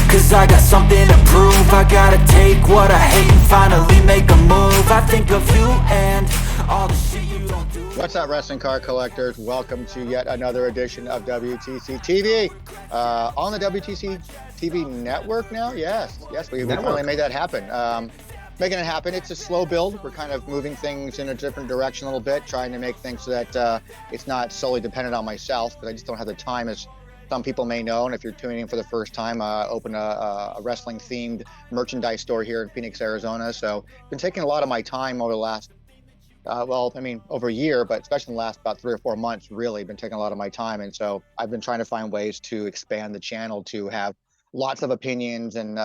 cause I got something to prove. I gotta take what I hate and finally make a move. I think of you and all the shit you don't do. What's up, wrestling card collectors? Welcome to yet another edition of WTCtv on the WTCtv network now. Yes, we finally made that happen. Making it happen. It's a slow build. We're kind of moving things in a different direction a little bit, trying to make things so that it's not solely dependent on myself, because I just don't have the time, as some people may know. And if you're tuning in for the first time, open a wrestling themed merchandise store here in Phoenix, Arizona. So been taking a lot of my time over the last over a year, but especially in the last about 3 or 4 months, really been taking a lot of my time. And so I've been trying to find ways to expand the channel to have lots of opinions and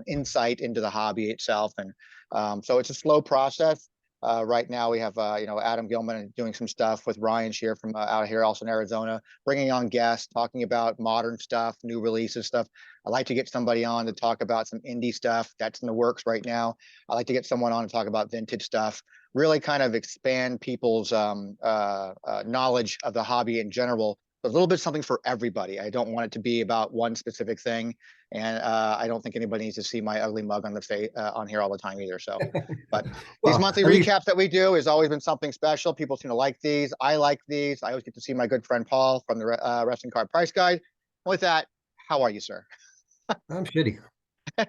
insight into the hobby itself. And so it's a slow process. Right now we have, Adam Gilman doing some stuff with Ryan Shear from out here, also in Arizona, bringing on guests, talking about modern stuff, new releases stuff. I'd like to get somebody on to talk about some indie stuff that's in the works right now. I'd like to get someone on to talk about vintage stuff, really kind of expand people's knowledge of the hobby in general. A little bit something for everybody. I don't want it to be about one specific thing, and I don't think anybody needs to see my ugly mug on the face on here all the time either. So, but these monthly recaps that we do has always been something special. People seem to like these. I like these. I always get to see my good friend Paul from the Wrestling Card Price Guide. With that, how are you, sir? I'm shitty.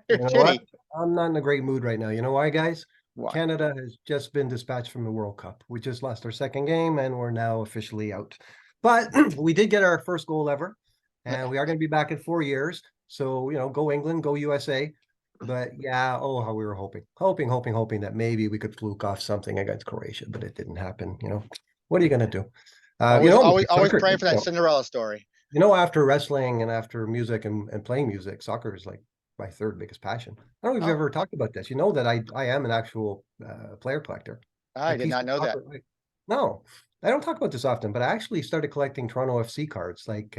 You're shitty. I'm not in a great mood right now. You know why, guys? Why? Canada has just been dispatched from the World Cup. We just lost our second game, and we're now officially out. But we did get our first goal ever, and we are going to be back in 4 years. So, go England, go USA. But yeah, how we were hoping that maybe we could fluke off something against Croatia, but it didn't happen. What are you going to do? Always praying for that Cinderella story. After wrestling and after music and playing music, soccer is like my third biggest passion. I don't know if you've ever talked about this. You know that I am an actual player collector. I did not know that. No, I don't talk about this often, but I actually started collecting Toronto FC cards, like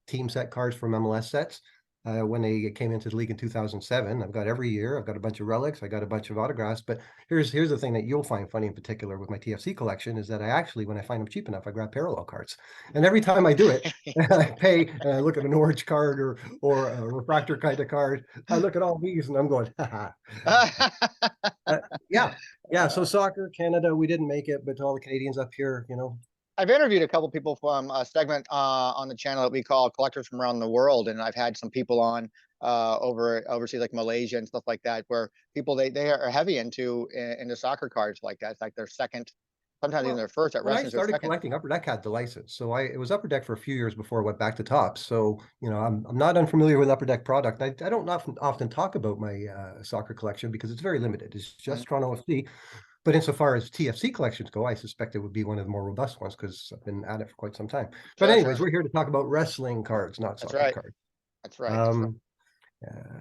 team set cards from MLS sets. When they came into the league in 2007, I've got every year. I've got a bunch of relics. I got a bunch of autographs. But here's the thing that you'll find funny in particular with my TFC collection is that I actually, when I find them cheap enough, I grab parallel cards. And every time I do it, I pay and I look at an orange card or a refractor kind of card. I look at all these and I'm going, yeah. So soccer, Canada, we didn't make it, but all the Canadians up here, I've interviewed a couple people from a segment on the channel that we call Collectors from Around the World, and I've had some people on overseas, like Malaysia and stuff like that, where people they are heavy into soccer cards like that. It's like their second, sometimes even their first at wrestling. When I started collecting, Upper Deck had the license, so it was Upper Deck for a few years before I went back to Topps. So I'm not unfamiliar with Upper Deck product. I don't often talk about my soccer collection because it's very limited. It's just Toronto FC. But insofar as TFC collections go, I suspect it would be one of the more robust ones because I've been at it for quite some time. But anyways, we're here to talk about wrestling cards, not soccer cards. That's right.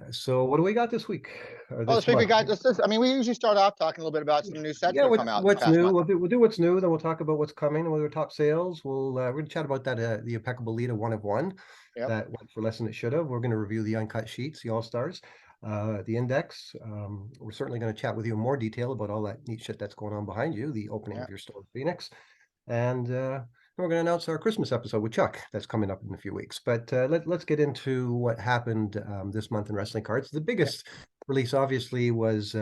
So what do we got this week? This week we got this. We usually start off talking a little bit about some new sets that come out. What's new? We'll do what's new, then we'll talk about what's coming, and we'll top sales. We're going to chat about that the Impeccable Lita 1 of 1 that went for less than it should have. We're going to review the uncut sheets, the All Stars. The index. We're certainly going to chat with you in more detail about all that neat shit that's going on behind you, the opening of your store in Phoenix. And we're going to announce our Christmas episode with Chuck that's coming up in a few weeks. But let's get into what happened this month in wrestling cards. The biggest release, obviously, was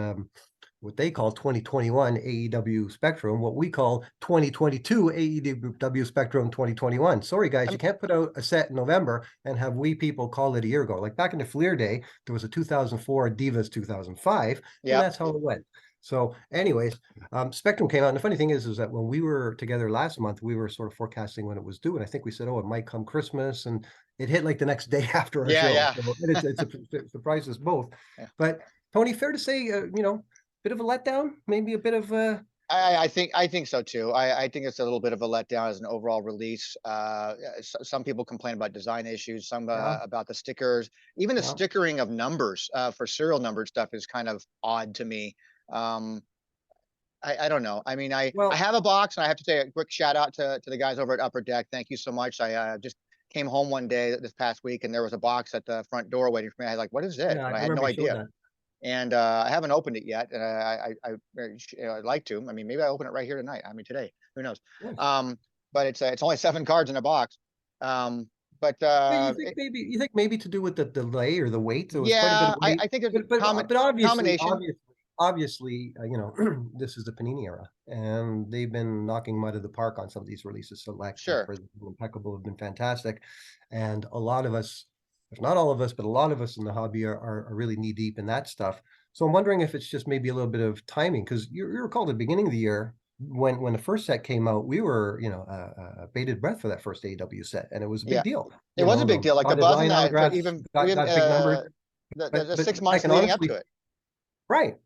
what they call 2021 AEW Spectrum, what we call 2022 AEW Spectrum 2021. Sorry, guys, you can't put out a set in November and have we people call it a year ago. Like back in the Fleer day, there was a 2004 Divas 2005, and that's how it went. So anyways, Spectrum came out. And the funny thing is that when we were together last month, we were sort of forecasting when it was due. And I think we said, it might come Christmas. And it hit like the next day after our show. Yeah. So it surprised us both. Yeah. But Tony, fair to say, bit of a letdown, maybe a bit of I think so too. I think it's a little bit of a letdown as an overall release. Some people complain about design issues, some about the stickers, even the stickering of numbers for serial numbered stuff is kind of odd to me. I don't know. I have a box, and I have to say a quick shout out to the guys over at Upper Deck. Thank you so much. I just came home one day this past week, and there was a box at the front door waiting for me. I was like, "What is it?" Yeah, I had no idea. And I haven't opened it yet, and I'd like to. Maybe I open it right here tonight. Today. Who knows? Yes. But it's only 7 cards in a box. But you think maybe to do with the delay or the wait, there was quite a bit yeah, of wait. I think it's But obviously, combination. you know, this is the Panini era, and they've been knocking mud of the park on some of these releases. Select and Sure. Impeccable have been fantastic, and a lot of us, if not all of us, but a lot of us in the hobby are really knee deep in that stuff. So I'm wondering if it's just maybe a little bit of timing, because you recall the beginning of the year when the first set came out, we were, you know, bated breath for that first AEW set, and it was a Yeah, big deal. it You was a know, big the deal. Like the dotted buzz in line that, autographs even got big numbers. the But 6 I months can leading up honestly, to it.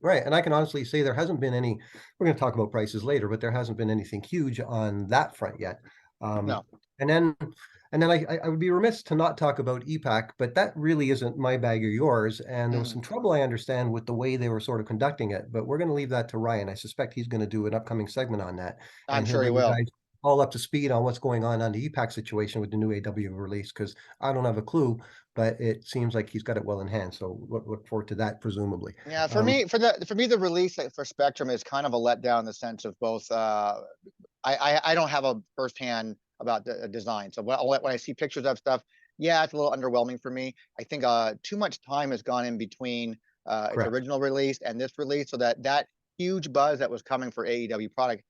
right, and I can honestly say there hasn't been any. We're going to talk about prices later, but there hasn't been anything huge on that front yet. No. And then I would be remiss to not talk about EPAC, but that really isn't my bag or yours. And there was some trouble, I understand, with the way they were sort of conducting it. But we're going to leave that to Ryan. I suspect he's going to do an upcoming segment on that, I'm and he'll sure he bring you will. guys all up to speed on what's going on the EPAC situation with the new AW release, because I don't have a clue, but it seems like he's got it well in hand. So look forward to that, presumably. Yeah, for me, the release for Spectrum is kind of a letdown in the sense of both. I don't have a firsthand about the design, so when I see pictures of stuff, yeah, it's a little underwhelming for me. I think too much time has gone in between its Correct. original release and this release, so that huge buzz that was coming for AEW product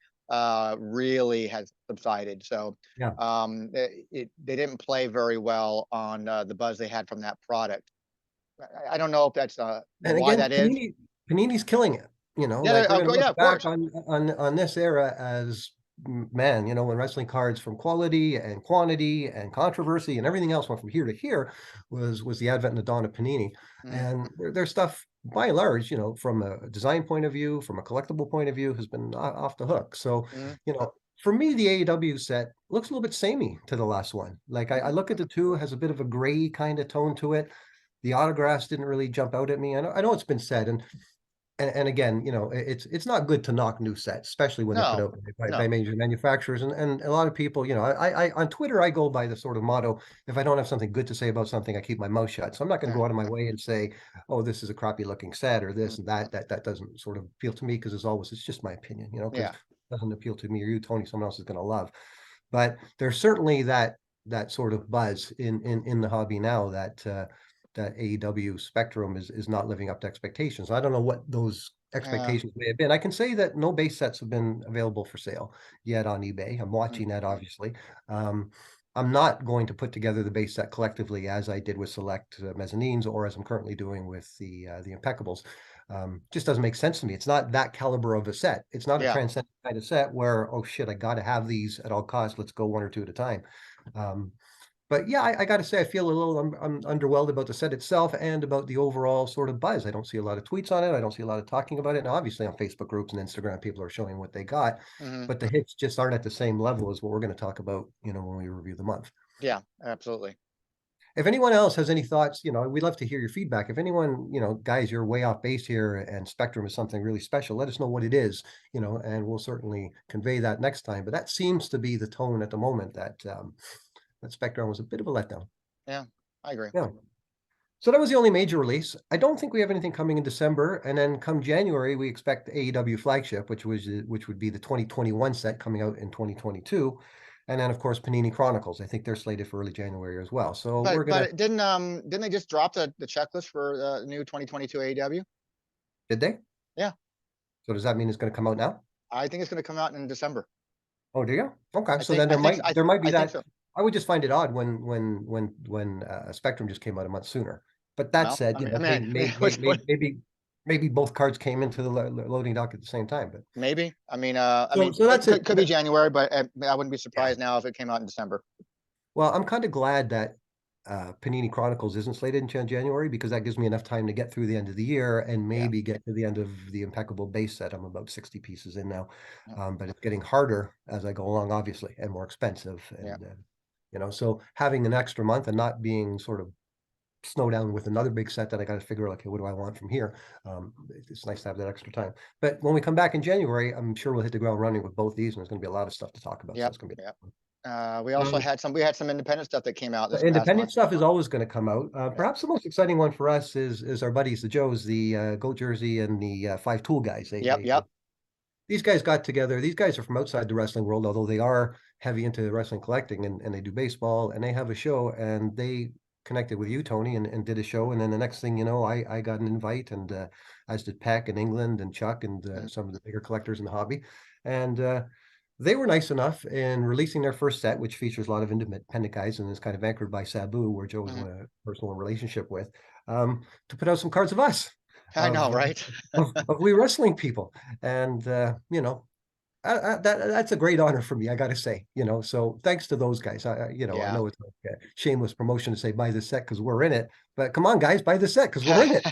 really has subsided. So Yeah. they didn't play very well on the buzz they had from that product. I don't know if that's And why again, that is. Panini's killing it. You know, Yeah, like we're going to yeah, look of back course. on this era as, man, you know, when wrestling cards from quality and quantity and controversy and everything else went from here to here was the advent and the dawn of Panini. Mhm. And their stuff, by and large, you know, from a design point of view, from a collectible point of view, has been off the hook. So, Mhm. you know, for me, the AEW set looks a little bit samey to the last one. Like I look at the two, it has a bit of a gray kind of tone to it. The autographs didn't really jump out at me. I know it's been said, and again, you know, it's not good to knock new sets, especially when they're put No, out by no. major manufacturers. And a lot of people, you know, I on Twitter, I go by the sort of motto: if I don't have something good to say about something, I keep my mouth shut. So I'm not going to Yeah. go out of my way and say, oh, this is a crappy looking set or this and Mhm. that doesn't sort of appeal to me, because as always, it's just my opinion, you know, because Yeah. it doesn't appeal to me or you, Tony, someone else is going to love. But there's certainly that sort of buzz in the hobby now that AEW Spectrum is not living up to expectations. I don't know what those Yeah. expectations may have been. I can say that no base sets have been available for sale yet on eBay. I'm watching Mhm. that, obviously. Um, I'm not going to put together the base set collectively as I did with select mezzanines, or as I'm currently doing with the Impeccables. Just doesn't make sense to me. It's not that caliber of a set. It's not a Yeah. transcendent kind of set where, oh shit, I got to have these at all costs. Let's go one or two at a time. Um, but yeah, I got to say, I feel a little underwhelmed about the set itself and about the overall sort of buzz. I don't see a lot of tweets on it. I don't see a lot of talking about it. Now, obviously, on Facebook groups and Instagram, people are showing what they got, Mhm. but the hits just aren't at the same level as what we're going to talk about, you know, when we review the month. Yeah, absolutely. If anyone else has any thoughts, you know, we'd love to hear your feedback. If anyone, you know, guys, you're way off base here and Spectrum is something really special, let us know what it is, you know, and we'll certainly convey that next time. But that seems to be the tone at the moment, that Spectrum was a bit of a letdown. Yeah, I agree. Yeah. So that was the only major release. I don't think we have anything coming in December, and then come January, we expect the AEW flagship, which would be the 2021 set coming out in 2022, and then of course Panini Chronicles. I think they're slated for early January as well. So we're But gonna. it didn't they just drop the checklist for the new 2022 AEW? Did they? Yeah, So does that mean it's going to come out now? I think it's going to come out in December. Oh, do you? Okay, I so think then I think there might be I think that. so. I would just find it odd when Spectrum just came out a month sooner. But that Well, said, I you mean, know, hey, maybe both cards came into the loading dock at the same time. But maybe. I mean, so it that's it. could be January, but I wouldn't be Yeah. surprised now if it came out in December. Well, I'm kind of glad that Panini Chronicles isn't slated in January, because that gives me enough time to get through the end of the year and Yeah. maybe get to the end of the Impeccable Base Set. I'm about 60 pieces in now, Yeah. but it's getting harder as I go along, obviously, and more expensive. Yeah. And you know, so having an extra month and not being sort of snow down with another big set that I got to figure out, okay, what do I want from here? It's nice to have that extra time. But when we come back in January, I'm sure we'll hit the ground running with both these, and there's going to be a lot of stuff to talk about. So Yep. it's going to be. Yep. We also Um, had some independent stuff that came out The this past independent month. stuff is always going to come out. Yeah. Perhaps the most exciting one for us is our buddies, the Joes, the Goat Jersey and the Five Tool guys. Yep. Yep. These guys got together. These guys are from outside the wrestling world, although they are heavy into wrestling collecting, and they do baseball, and they have a show, and they connected with you, Tony, and did a show. And then the next thing you know, I got an invite, and as did Peck in England and Chuck and some of the bigger collectors in the hobby. And they were nice enough in releasing their first set, which features a lot of independent guys and is kind of anchored by Sabu, where Joe's in a personal relationship with, to put out some cards of us. I know, right? of we wrestling people. And, you know, that's a great honor for me, I got to say, you know, so thanks to those guys. I know it's like a shameless promotion to say buy the set because we're in it, but come on, guys, buy the set because we're in it.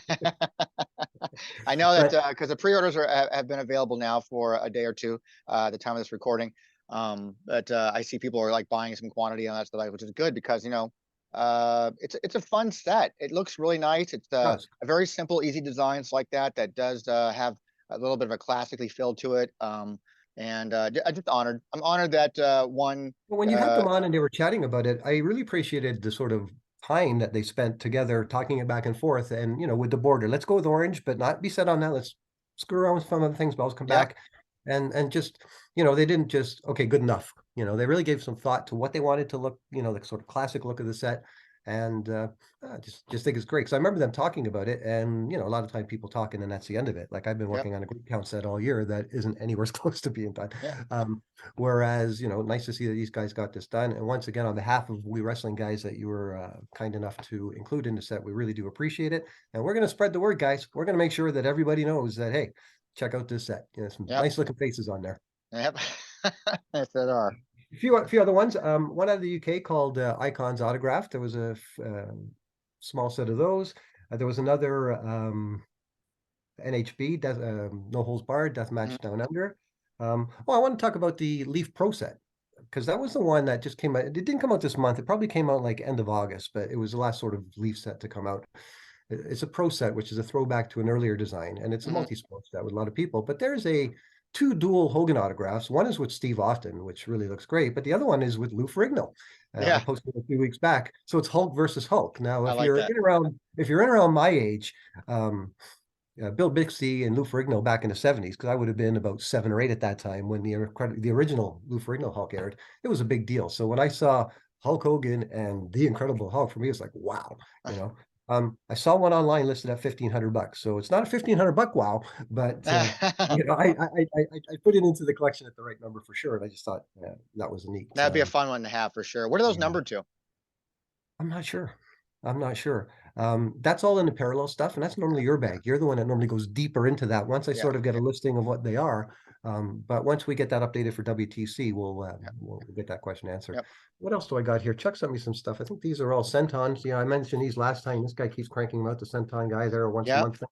I know that because the pre-orders have been available now for a day or two at the time of this recording. But I see people are like buying some quantity on that stuff, which is good because, you know, it's a fun set. It looks really nice. It's a very simple, easy designs like that does have a little bit of a classically feel to it. And I'm just honored. I'm honored that one. Well, when you had them on and they were chatting about it, I really appreciated the sort of time that they spent together talking it back and forth. And, you know, with the border, let's go with orange, but not be set on that. Let's screw around with some other things, but I'll come back. And just, you know, they didn't just, okay, good enough. You know, they really gave some thought to what they wanted to look, you know, the sort of classic look of the set. And I just think it's great. Because I remember them talking about it, and, you know, a lot of time people talking, and that's the end of it. Like, I've been working on a group count set all year that isn't anywhere close to being done. Whereas, you know, nice to see that these guys got this done. And once again, on behalf of we wrestling guys that you were kind enough to include in the set, we really do appreciate it. And we're going to spread the word, guys. We're going to make sure that everybody knows that, hey, check out this set. You know, some nice looking faces on there. Yep. Yes, there are. A few other ones. One out of the UK called Icons Autographed. There was a small set of those. There was another NHB, No Holds Barred, Deathmatch Down Under. Well, I want to talk about the Leaf Pro set, because that was the one that just came out. It didn't come out this month. It probably came out like end of August, but it was the last sort of Leaf set to come out. It's a Pro set, which is a throwback to an earlier design, and it's a multi-sport set with a lot of people. But there's two dual Hogan autographs. One is with Steve Austin, which really looks great, but the other one is with Lou Ferrigno. I posted it a few weeks back. So it's Hulk versus Hulk. Now, if you're in around my age, Bill Bixby and Lou Ferrigno back in the 70s, because I would have been about 7 or 8 at that time when the original Lou Ferrigno Hulk aired, it was a big deal. So when I saw Hulk Hogan and the Incredible Hulk, for me, it's like, wow, you know. I saw one online listed at $1,500, so it's not a $1,500 wow, but you know, I put it into the collection at the right number for sure, and I just thought that was neat. That'd be a fun one to have for sure. What are those numbered to? I'm not sure. That's all in the parallel stuff, and that's normally your bag. You're the one that normally goes deeper into that once I sort of get a listing of what they are. But once we get that updated for WTC, we'll get that question answered. What else do I got here? Chuck sent me some stuff. I think these are all Centons. I mentioned these last time. This guy keeps cranking them out, the Centon guy there once a month.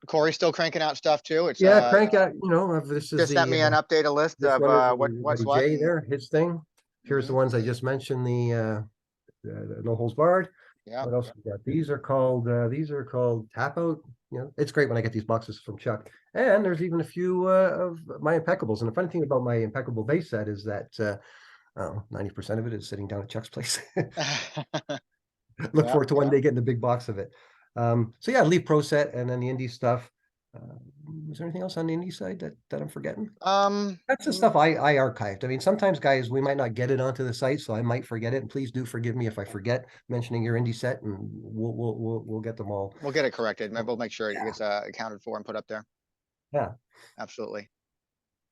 Corey's still cranking out stuff too. It's crank out. You know, this is just sent me an updated list of what's what. Jay there, his thing. Here's the ones I just mentioned. The No Holds Barred. What else we got? These are called Tap Out. You know, it's great when I get these boxes from Chuck. And there's even a few of my Impeccables. And the funny thing about my Impeccable Base Set is that 90% of it is sitting down at Chuck's place. Look forward to one day getting a big box of it. So yeah, Leaf Pro set, and then the indie stuff. Was there anything else on the indie side that I'm forgetting? That's the stuff I archived. I mean, sometimes, guys, we might not get it onto the site, so I might forget it. And please do forgive me if I forget mentioning your indie set, and we'll get them all. We'll get it corrected. Maybe we'll make sure it gets accounted for and put up there. Yeah, absolutely.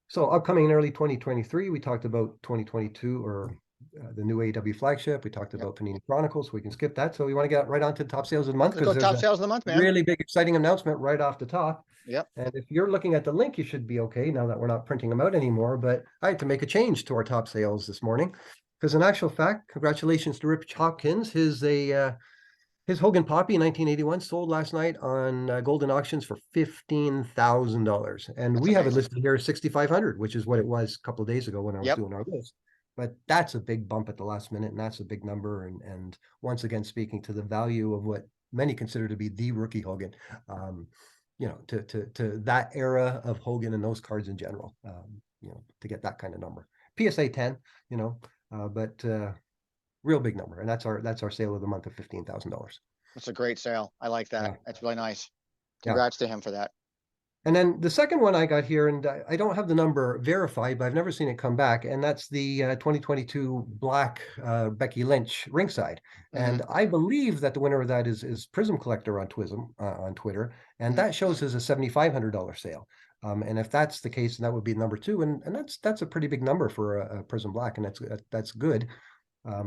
So upcoming in early 2023, we talked about 2022 or the new AEW flagship. We talked about Panini Chronicles, so we can skip that. So we want to get right on to top sales of the month. Let's go top sales of the month, man. Really big, exciting announcement right off the top. And if you're looking at the link, you should be okay now that we're not printing them out anymore. But I had to make a change to our top sales this morning, because in actual fact, congratulations to Rich Hopkins. His Hogan Poppy in 1981 sold last night on Golden Auctions for $15,000, and we have it listed here as $6,500, which is what it was a couple of days ago when I was doing our list. But that's a big bump at the last minute, and that's a big number. And once again, speaking to the value of what many consider to be the rookie Hogan, you know, to that era of Hogan and those cards in general, you know, to get that kind of number. PSA 10, you know, but real big number, and that's our sale of the month of $15,000. That's a great sale. I like that. That's really nice. Congrats to him for that. And then the second one I got here, and I don't have the number verified, but I've never seen it come back, and that's the 2022 Black Becky Lynch ringside. And I believe that the winner of that is Prism Collector on Twitter, and that shows as a $7,500 sale. And if that's the case, then that would be number two, and that's a pretty big number for a Prism Black, and that's good. We're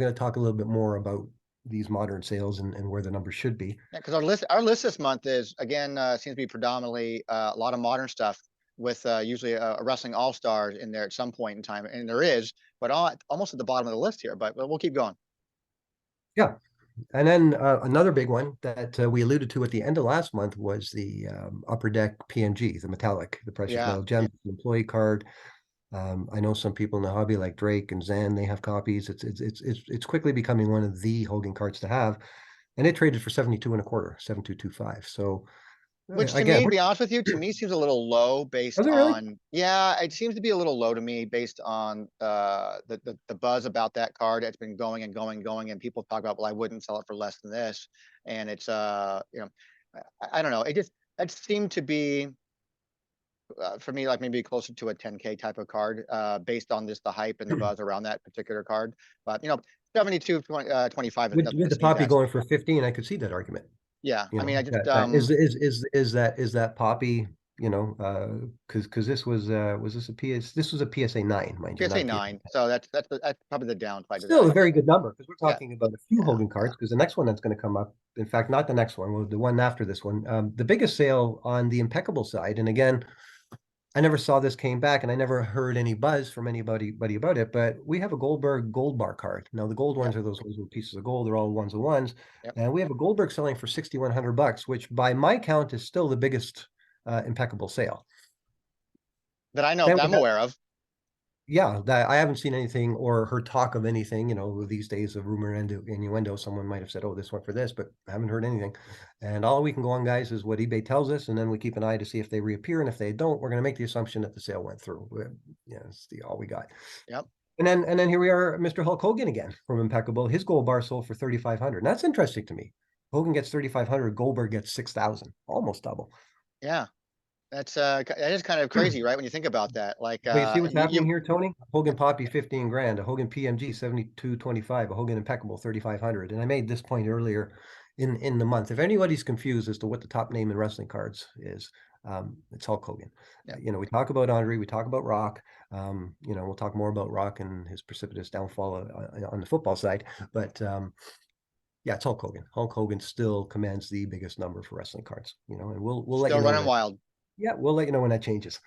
going to talk a little bit more about these modern sales and where the numbers should be. Yeah, because our list this month is again seems to be predominantly a lot of modern stuff with usually a wrestling all stars in there at some point in time, and there is, but almost at the bottom of the list here. But we'll keep going. Yeah, and then another big one that we alluded to at the end of last month was the Upper Deck PMG, the metallic, the precious metal gems, employee card. I know some people in the hobby like Drake and Zan, they have copies. It's quickly becoming one of the Hogan cards to have, and it traded for 72 and a quarter, 7225. So which to me, to be honest with you, to me seems a little low based on really? Yeah, it seems to be a little low to me based on the buzz about that card. It's been going and going and going, and people talk about, well, I wouldn't sell it for less than this, and it's you know, I don't know, that seemed to be for me, like maybe closer to a 10K type of card, based on just the hype and the buzz around that particular card. But 72, 25 with the Poppy going for 15, I could see that argument. Yeah, I mean, I just is that Poppy? Because this was this was a PSA 9, mind you. PSA 9. So that's probably the downside. Still a very good number, because we're talking about a few Hogan cards. Because the next one that's going to come up, in fact, not the next one, well, the one after this one, the biggest sale on the Impeccable side, and again, I never saw this came back, and I never heard any buzz from anybody about it, but we have a Goldberg Gold Bar card. Now, the gold ones are those little pieces of gold. They're all ones of ones. And we have a Goldberg selling for $6,100, which by my count is still the biggest Impeccable sale that I know, that I'm aware of. Yeah, that I haven't seen anything or heard talk of anything. These days of rumor and innuendo, someone might have said, oh, this went for this, but I haven't heard anything. And all we can go on, guys, is what eBay tells us, and then we keep an eye to see if they reappear, and if they don't, we're going to make the assumption that the sale went through. It's all we got. Yep. And then here we are, Mr. Hulk Hogan again from Impeccable. His gold bar sold for $3,500. And that's interesting to me. Hogan gets $3,500, Goldberg gets $6,000, almost double. Yeah. That is kind of crazy, right? When you think about that, like, you see what's happening here, Tony? Hogan Poppy, 15 grand, a Hogan PMG, 7225, a Hogan Impeccable, 3,500. And I made this point earlier in the month. If anybody's confused as to what the top name in wrestling cards is, it's Hulk Hogan. Yeah. We talk about Andre, we talk about Rock. We'll talk more about Rock and his precipitous downfall on the football side. But yeah, it's Hulk Hogan. Hulk Hogan still commands the biggest number for wrestling cards. And we'll let you know. Still running wild. Yeah, we'll let you know when that changes.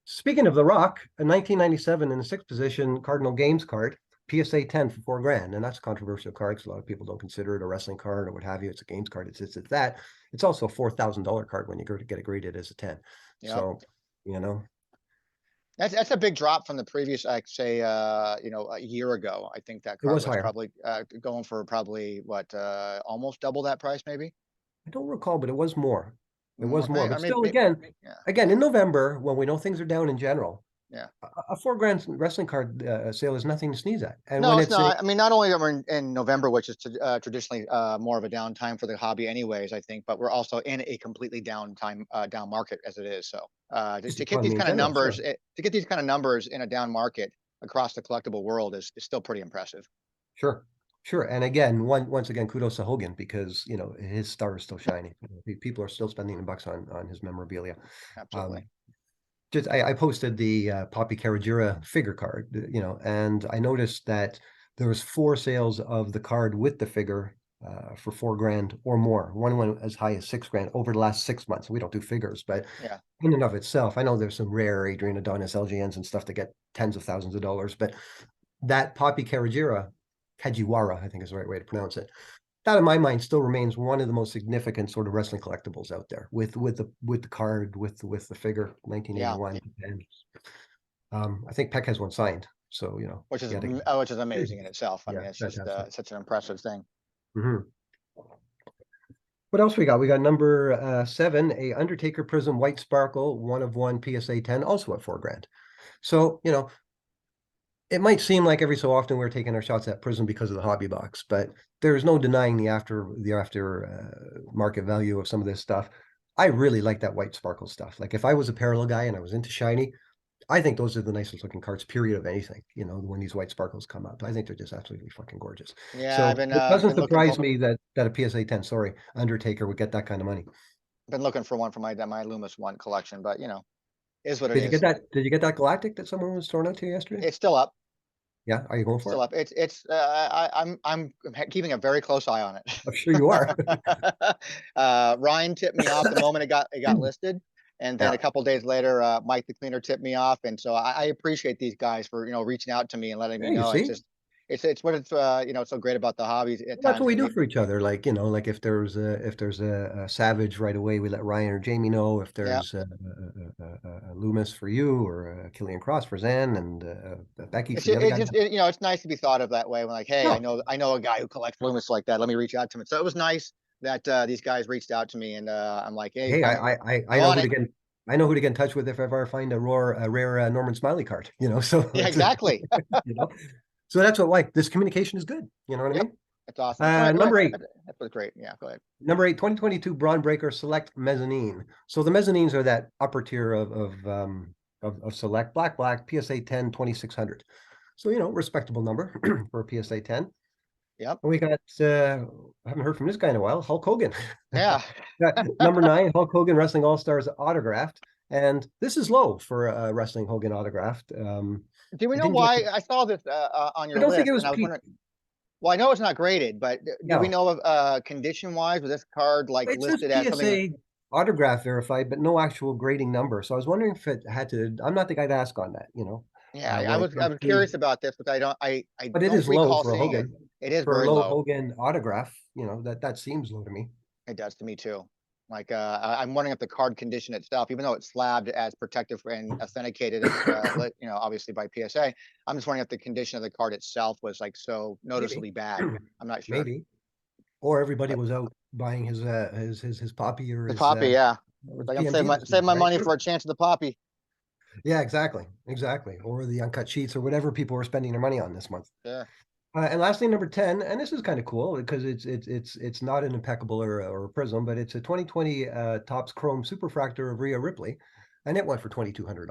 Speaking of The Rock, a 1997 in the 6th position Cardinal Games card, PSA 10 for $4 grand. And that's a controversial card because a lot of people don't consider it a wrestling card or what have you. It's a games card. It's that. It's also a $4,000 card when you go to get it graded as a 10. Yep. So, That's a big drop from the previous, I'd say, a year ago. I think that card was probably going for what, almost double that price, maybe? I don't recall, but it was more. It was more, but still, again, in November, when we know things are down in general, a $4 grand wrestling card sale is nothing to sneeze at. And no, it's not. I mean, not only are we in November, which is traditionally more of a down time for the hobby, anyways, I think, but we're also in a completely down market as it is. So to get these kind of numbers, these kind of numbers in a down market across the collectible world is still pretty impressive. Sure. And again, once again, kudos to Hogan, because, his star is still shining. People are still spending the bucks on his memorabilia. Absolutely. I posted the Poppy Karajira figure card, and I noticed that there was 4 sales of the card with the figure for $4 grand or more. One went as high as $6 grand over the last 6 months. We don't do figures, but in and of itself, I know there's some rare Adrian Adonis LGNs and stuff that get tens of thousands of dollars, but that Poppy Karajira, Kajiwara, I think is the right way to pronounce it. That, in my mind, still remains one of the most significant sort of wrestling collectibles out there. With the card, with the figure, 1981. I think Peck has one signed, so which is amazing in itself. I mean, it's just such an impressive thing. What else we got? We got number 7, a Undertaker Prism White Sparkle, 1 of 1 PSA 10, also at $4 grand. So it might seem like every so often we're taking our shots at Prism because of the hobby box, but there's no denying the after market value of some of this stuff. I really like that white sparkle stuff. Like if I was a parallel guy and I was into shiny, I think those are the nicest looking cards, period, of anything, when these white sparkles come up. I think they're just absolutely fucking gorgeous. Yeah, I've So it doesn't been looking for surprise me that a PSA 10, sorry, Undertaker would get that kind of money. one for my Loomis one collection, but is what it Did you get is. that? Did you get that Galactic that someone was throwing out to you yesterday? It's still up. Yeah, are you going for Still it? up. I'm keeping a very close eye on I'm sure you are. it. Ryan tipped me off the moment it got listed, and then Yeah. a couple days later, Mike the cleaner tipped me off, and so I appreciate these guys for reaching out to me and letting me Yeah, you know. It's see? just it's what it's so great about the hobbies at Well, that's times what we for do me. for each other. Like, like if there's a Savage right away, we let Ryan or Jamie know. If Yeah. there's a Loomis for you or a Killian Cross for Zen and Becky It's for the just, other guy. it's nice to be thought of that way. When like, hey, No, I know a guy who collects Loomis like that. Let me reach out to him. So it was nice that these guys reached out to me, and I'm like, hey, hey, I'm I I'm know on who to it. get. I know who to get in touch with if I ever find a rare Norman Smiley card. So Yeah, exactly. you know, so that's what like this communication is good. You know what I Yep, mean? that's awesome. All right, well, Number eight. that was great. Yeah, go ahead. Number eight, 2022 Braun Breaker Select Mezzanine. So the mezzanines are that upper tier of Select Black PSA 10 2600. So respectable number for a PSA 10. Yep. And we got I haven't heard from this guy in a while, Hulk Hogan. Yeah. Number 9, Hulk Hogan Wrestling All Stars autographed, and this is low for a Wrestling Hogan autographed. Do we It know didn't get. why I saw this on I your don't think it list, was and I was peak. wondering? Well, I know it's not graded, but do we No, know of condition wise? Was this card like it says listed as something? PSA autograph verified, but no actual grading number. So I was wondering if it had to. I'm not the guy to ask on that. Yeah, When it I comes was to, curious about this, but I but it don't is low recall for a seeing it. Hogan. It is For a very low low. Hogan autograph, that seems low to me. It does to me too. Like I'm wondering if the card condition itself, even though it's slabbed as protective and authenticated as obviously by PSA, I'm just wondering if the condition of the card itself was like so Maybe, noticeably bad. I'm not sure. maybe, or everybody But was out buying his poppy or the his poppy, yeah. his Like I'm PMG this saving week, my right? money for a chance of the poppy. Yeah, exactly. Or the uncut sheets or whatever people were spending their money on this month. Yeah. And lastly, number 10, and this is kind of cool because it's not an Impeccable or a Prism, but it's a 2020 Topps Chrome Superfractor of Rhea Ripley, and it went for $2,200.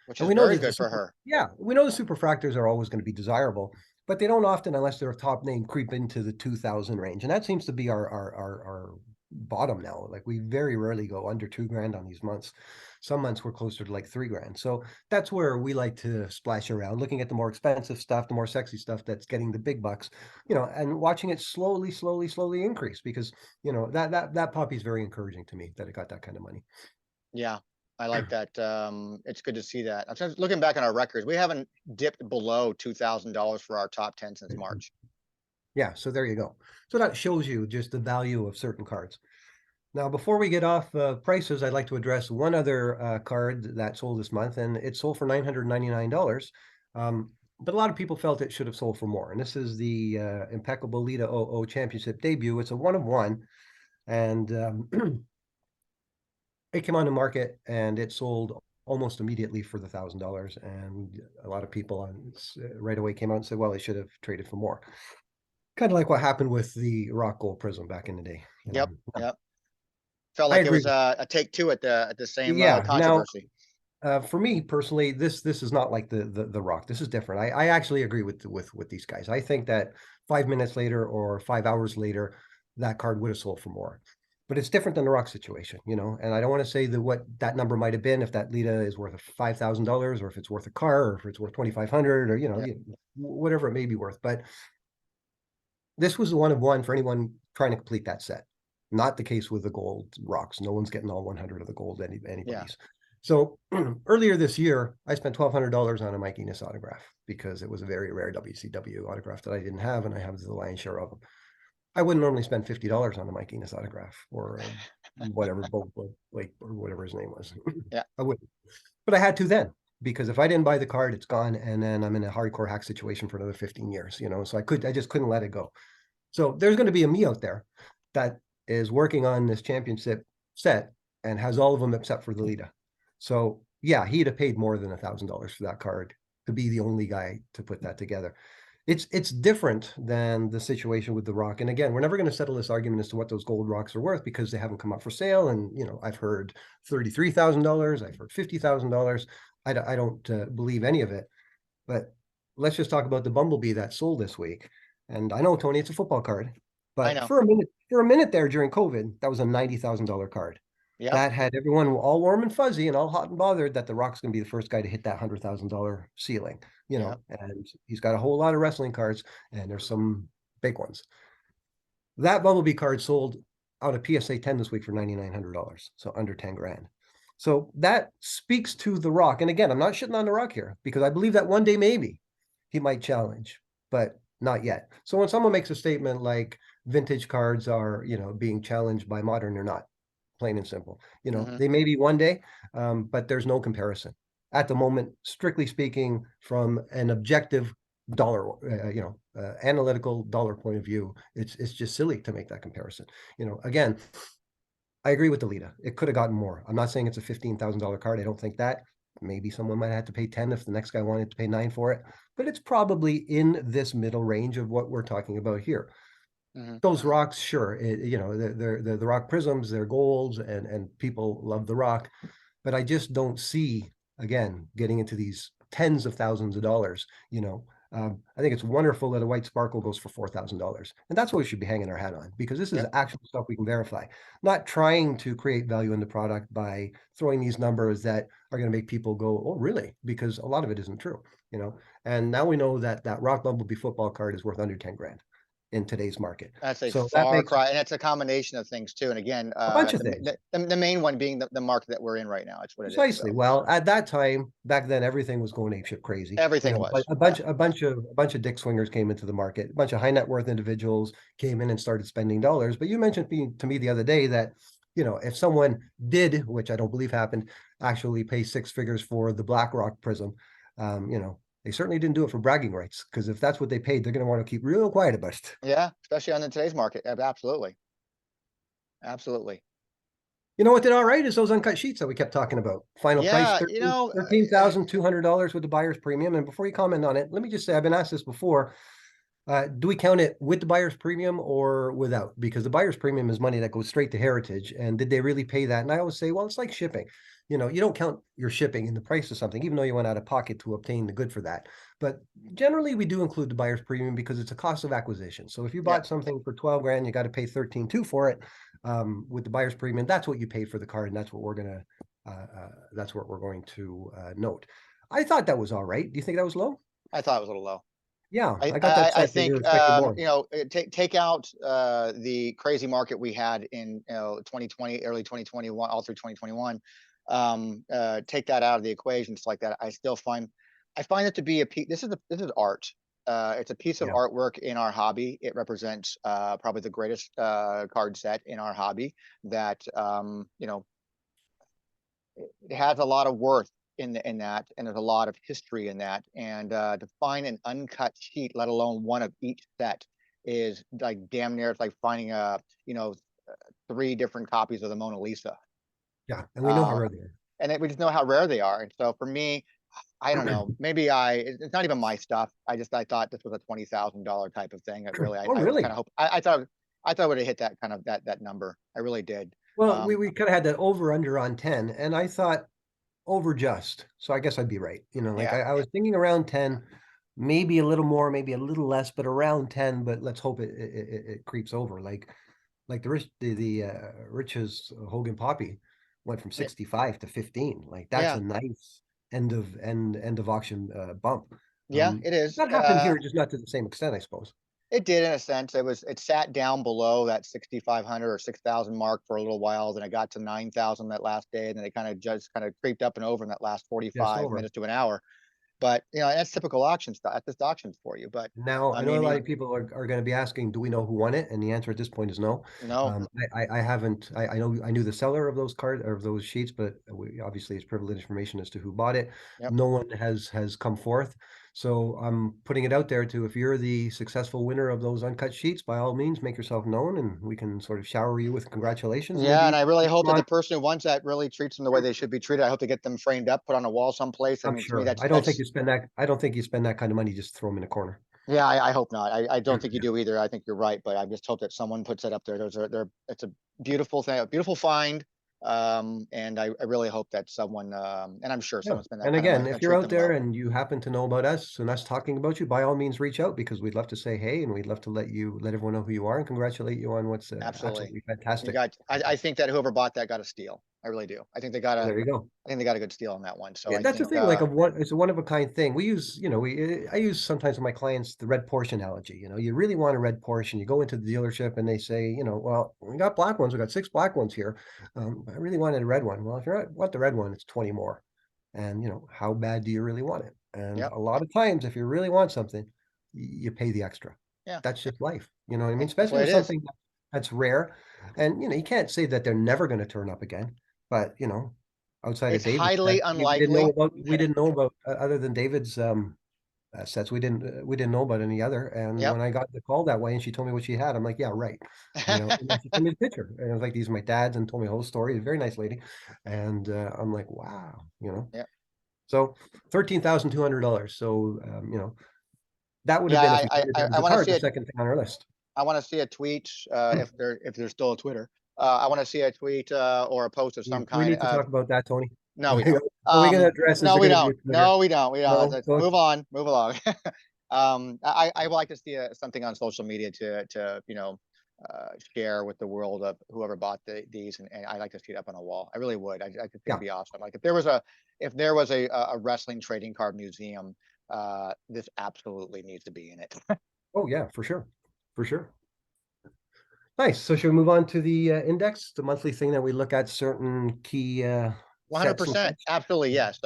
Which And is we know very that good for her. we know the Superfractors are always going to be desirable, but they don't often, unless they're a top name, creep into the 2,000 range, and that seems to be our bottom now. Like we very rarely go under $2,000 on these months. Some months we're closer to like $3,000. So that's where we like to splash around, looking at the more expensive stuff, the more sexy stuff that's getting the big bucks, and watching it slowly increase because that puppy is very encouraging to me that it got that kind of money. Yeah. I like that. It's good to see that. I'm just looking back on our records. We haven't dipped below $2,000 for our top 10 since March. Yeah, so there you go. So that shows you just the value of certain cards. Now, before we get off prices, I'd like to address one other card that sold this month, and it sold for $999. But a lot of people felt it should have sold for more. And this is the Impeccable Lita 00 Championship debut. It's a 1 of 1, and it came on the market and it sold almost immediately for the $1,000. And a lot of people right away came out and said, well, they should have traded for more. Kind of like what happened with the Rock Gold Prism back in the day. Yep. Yep. Felt I like it agree. was a take two at the same Yeah. Now, controversy. for me personally, this is not like the Rock. This is different. I actually agree with these guys. I think that 5 minutes later or 5 hours later, that card would have sold for more. But it's different than the Rock situation, and I don't want to say that what that number might have been if that Lita is worth $5,000 or if it's worth a car or if it's worth 2,500 or whatever it may be worth. But this was a 1 of 1 for anyone trying to complete that set. Not the case with the gold Rocks. No one's getting all 100 of the gold anybody's. Yeah. So earlier this year, I spent $1,200 on a Mike Enos autograph because it was a very rare WCW autograph that I didn't have, and I have the lion's share of them. I wouldn't normally spend $50 on a Mike Enos autograph or whatever, Blake or whatever his name was. Yeah. I wouldn't. But I had to then, because if I didn't buy the card, it's gone, and then I'm in a hardcore hack situation for another 15 years, So I just couldn't let it go. So there's going to be a me out there that is working on this championship set and has all of them except for the Lita. So yeah, he'd have paid more than $1,000 for that card to be the only guy to put that together. It's different than the situation with the rock. And again, we're never going to settle this argument as to what those gold rocks are worth because they haven't come up for sale. And, you know, I've heard $33,000. I've heard $50,000. I don't believe any of it. But let's just talk about the Bumblebee that sold this week. And I know, Tony, it's a football card. I But know. for a minute there during COVID, that was a $90,000 card. Yeah. That had everyone all warm and fuzzy and all hot and bothered that the Rock's going to be the first guy to hit that $100,000 ceiling, you know, and he's got a whole lot of wrestling cards and there's some big ones. That Bumblebee card sold out of PSA 10 this week for $9,900, so under 10 grand. So that speaks to the Rock. And again, I'm not shitting on the Rock here because I believe that one day maybe he might challenge, but not yet. So when someone makes a statement like vintage cards are, you know, being challenged by modern, they're not. Plain and simple. You know, they may be one day, but there's no comparison at the moment, strictly speaking, from an objective dollar, analytical dollar point of view. It's just silly to make that comparison. You know, again, I agree with the Lita. It could have gotten more. I'm not saying it's a $15,000 card. I don't think that. Maybe someone might have to pay 10 if the next guy wanted to pay 9 for it, but it's probably in this middle range of what we're talking about here. Those rocks, sure, the rock prisms, they're golds, and people love the rock, but I just don't see, again, getting into these tens of thousands of dollars. You know, I think it's wonderful that a white sparkle goes for $4,000, and that's what we should be hanging our hat on because this is actual stuff we can verify. Not trying to create value in the product by throwing these numbers that are going to make people go, "Oh, really?" Because a lot of it isn't true. You know, and now we know that that Rock Bumblebee football card is worth under 10 grand. In today's market. That's a far cry, and it's a combination of things too. And again, a bunch of things. The main one being the market that we're in right now. It's what it is. Precisely. So. Well, at that time, back then, everything was going apeshit crazy. Everything was. A bunch of dick swingers came into the market. A bunch of high net worth individuals came in and started spending dollars. But you mentioned to me the other day that, you know, if someone did, which I don't believe happened, actually pay 6 figures for the BlackRock Prism, you know, they certainly didn't do it for bragging rights, because if that's what they paid, they're going to want to keep real quiet about it. Yeah, especially on today's market. Absolutely. Absolutely. You know what did all right is those uncut sheets that we kept talking about. Final price, $13,200 with the buyer's premium. And before you comment on it, let me just say, I've been asked this before. Do we count it with the buyer's premium or without? Because the buyer's premium is money that goes straight to Heritage. And did they really pay that? And I always say, well, it's like shipping. You know, you don't count your shipping in the price of something, even though you went out of pocket to obtain the good for that. But generally, we do include the buyer's premium because it's a cost of acquisition. So if you bought something for 12 grand, you got to pay 13.2 for it. With the buyer's premium, that's what you paid for the card, and that's what we're going to note. I thought that was all right. Do you think that was low? I thought it was a little low. Yeah, I think you know, take out the crazy market we had in 2020, early 2021, all through 2021. Take that out of the equation, just like that. I find it to be a piece. This is art. It's a piece of artwork in our hobby. It represents probably the greatest card set in our hobby. That you know, it has a lot of worth in that, and there's a lot of history in that. And to find an uncut sheet, let alone one of each set, is like damn near. It's like finding 3 different copies of the Mona Lisa. Yeah, and we know how rare they are. And we just know how rare they are. And so for me, I don't know. Maybe it's not even my stuff. I thought this was a $20,000 type of thing. Really? I kind of hope. I thought it would have hit that kind of that number. I really did. Well, we kind of had that over under on 10, and I thought over just. So I guess I'd be right. You know, like I was thinking around 10, maybe a little more, maybe a little less, but around 10. But let's hope it creeps over. Like the Rich's Hogan Poppy went from 65 to 15. Like that's a nice end of auction bump. It is. That happened here, just not to the same extent, I suppose. It did, in a sense. It sat down below that 6,500 or 6,000 mark for a little while. Then it got to 9,000 that last day, and then it kind of creeped up and over in that last 45 minutes to an hour. But you know, that's typical auction stuff. That's just auctions for you. But now I know a lot of people are going to be asking, do we know who won it? And the answer at this point is no. No. I haven't. I know I knew the seller of those cards or of those sheets, but obviously it's privileged information as to who bought it. No one has come forth. So I'm putting it out there to, if you're the successful winner of those uncut sheets, by all means, make yourself known, and we can sort of shower you with congratulations. Yeah, and I really hope that the person who wants that really treats them the way they should be treated. I hope to get them framed up, put on a wall someplace. I'm sure. I don't think you spend that kind of money just to throw them in a corner. Yeah, I hope not. I don't think you do either. I think you're right, but I just hope that someone puts it up there. It's a beautiful thing, a beautiful find. And I really hope that someone, and I'm sure Yeah. someone spent that And kind of again, money is going if to you're treat out them there well. and you happen to know about us and us talking about you, by all means reach out, because we'd love to say hey, and we'd love to let everyone know who you are and congratulate you on what's Absolutely. absolutely You fantastic. got, I think that whoever bought that got a steal. I really do. Well, there you go. I think they got a good steal on that one. So Yeah, I that's the think, thing. Like it's a one of a kind thing. We use, I use sometimes with my clients the red Porsche analogy. You really want a red Porsche, and you go into the dealership and they say, well, we got black ones. We got 6 black ones here. I really wanted a red one. Well, if you want the red one, it's 20 more. And how bad do you really want it? And yep, a lot of times, if you really want something, you pay the extra. yeah, That's just life. You know what I mean? that's the Especially way with it is. something that's rare. And you can't say that they're never going to turn up again. But outside of It's David's highly set, unlikely. we didn't know about other than David's sets. We didn't know about any other. And Yep. when I got the call that way and she told me what she had, I'm like, yeah, right. And then she sent me the picture, and I was like, these are my dad's, and told me the whole story. A very nice lady. And I'm like, wow. Yep. So $13,200. So that would have been, if Yeah, we told her there I was a want to card, see the it. second thing on our list. I want to see a tweet, if there's still a Twitter. I want to see a tweet or a post of some We kind need to of. talk about that, Tony. No, we don't. Are we going to address, is No, there we going to be a don't. Twitter? No, we don't. We don't. No, Let's don't. move on. Move along. I would like to see something on social media to share with the world of whoever bought these, and I'd like to see it up on a wall. I really would. I just think Yeah. it'd be awesome. Like if there was a wrestling trading card museum, this absolutely needs to be in it. Oh yeah, for sure. For sure. Nice. So should we move on to the index, the monthly thing that we look at certain key sets and 100%. such? Absolutely, yes.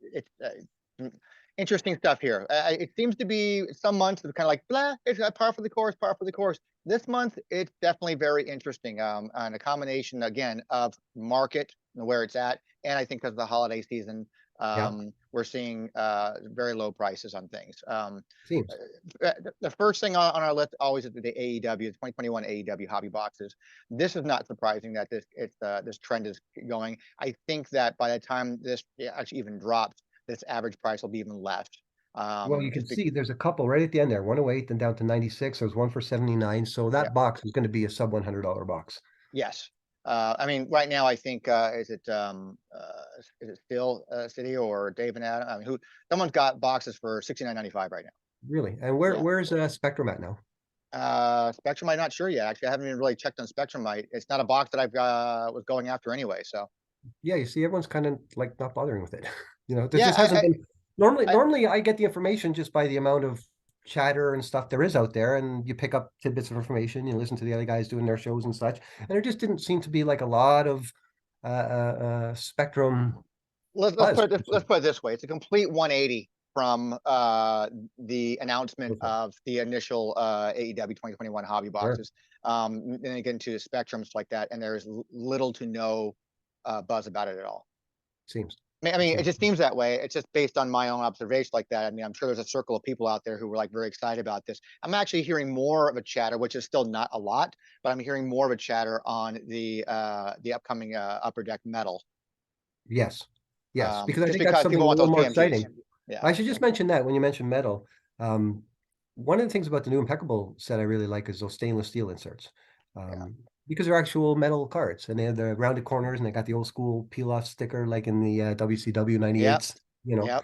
It's interesting stuff here. It seems to be some months it's kind of like blah. It's par for the course, par for the course. This month, it's definitely very interesting. And a combination again of market and where it's at, and I think because of the holiday season, Yeah, we're seeing very low prices on things. seems. The first thing on our list always is the AEW, 2021 AEW hobby boxes. This is not surprising that this trend is going. I think that by the time this actually even drops, this average price will be even less. Well, you can Just be, see there's a couple right at the end there, 108, then down to 96. There's one for 79. So yeah, that box is going to be a sub $100 box. yes. I mean, right now I think is it still City or Dave and Adam? I mean, someone's got boxes for $69.95 right now. Really? And Yeah. where's Spectrum at now? Spectrum, I'm not sure yet. Actually, I haven't even really checked on Spectrum. It's not a box that I've was going after anyway. So Yeah, you see, everyone's kind of like not bothering with it. There yeah, just hasn't been. Normally, I normally I get the information just by the amount of chatter and stuff there is out there, and you pick up tidbits of information, you listen to the other guys doing their shows and such, and there just didn't seem to be like a lot of Spectrum buzz. let's put it this way. It's a complete 180 from the announcement Perfect. of the initial AEW 2021 hobby Sure. boxes. Then you get into spectrums like that, and there's little to no buzz about it at all. Seems. I mean, it just seems that way. It's just based on my own observation like that. I mean, I'm sure there's a circle of people out there who were like very excited about this. I'm actually hearing more of a chatter, which is still not a lot, but I'm hearing more of a chatter on the upcoming Upper Deck metal. Yes. Yes, because I Just think that's because something people a want little those more PMGs. exciting. Yeah. I should just mention that when you mention metal, um, one of the things about the new Impeccable set I really like is those stainless steel inserts, Yeah. because they're actual metal cards, and they have the rounded corners, and they got the old school peel off sticker like in the WCW Yep. 98s. Yep.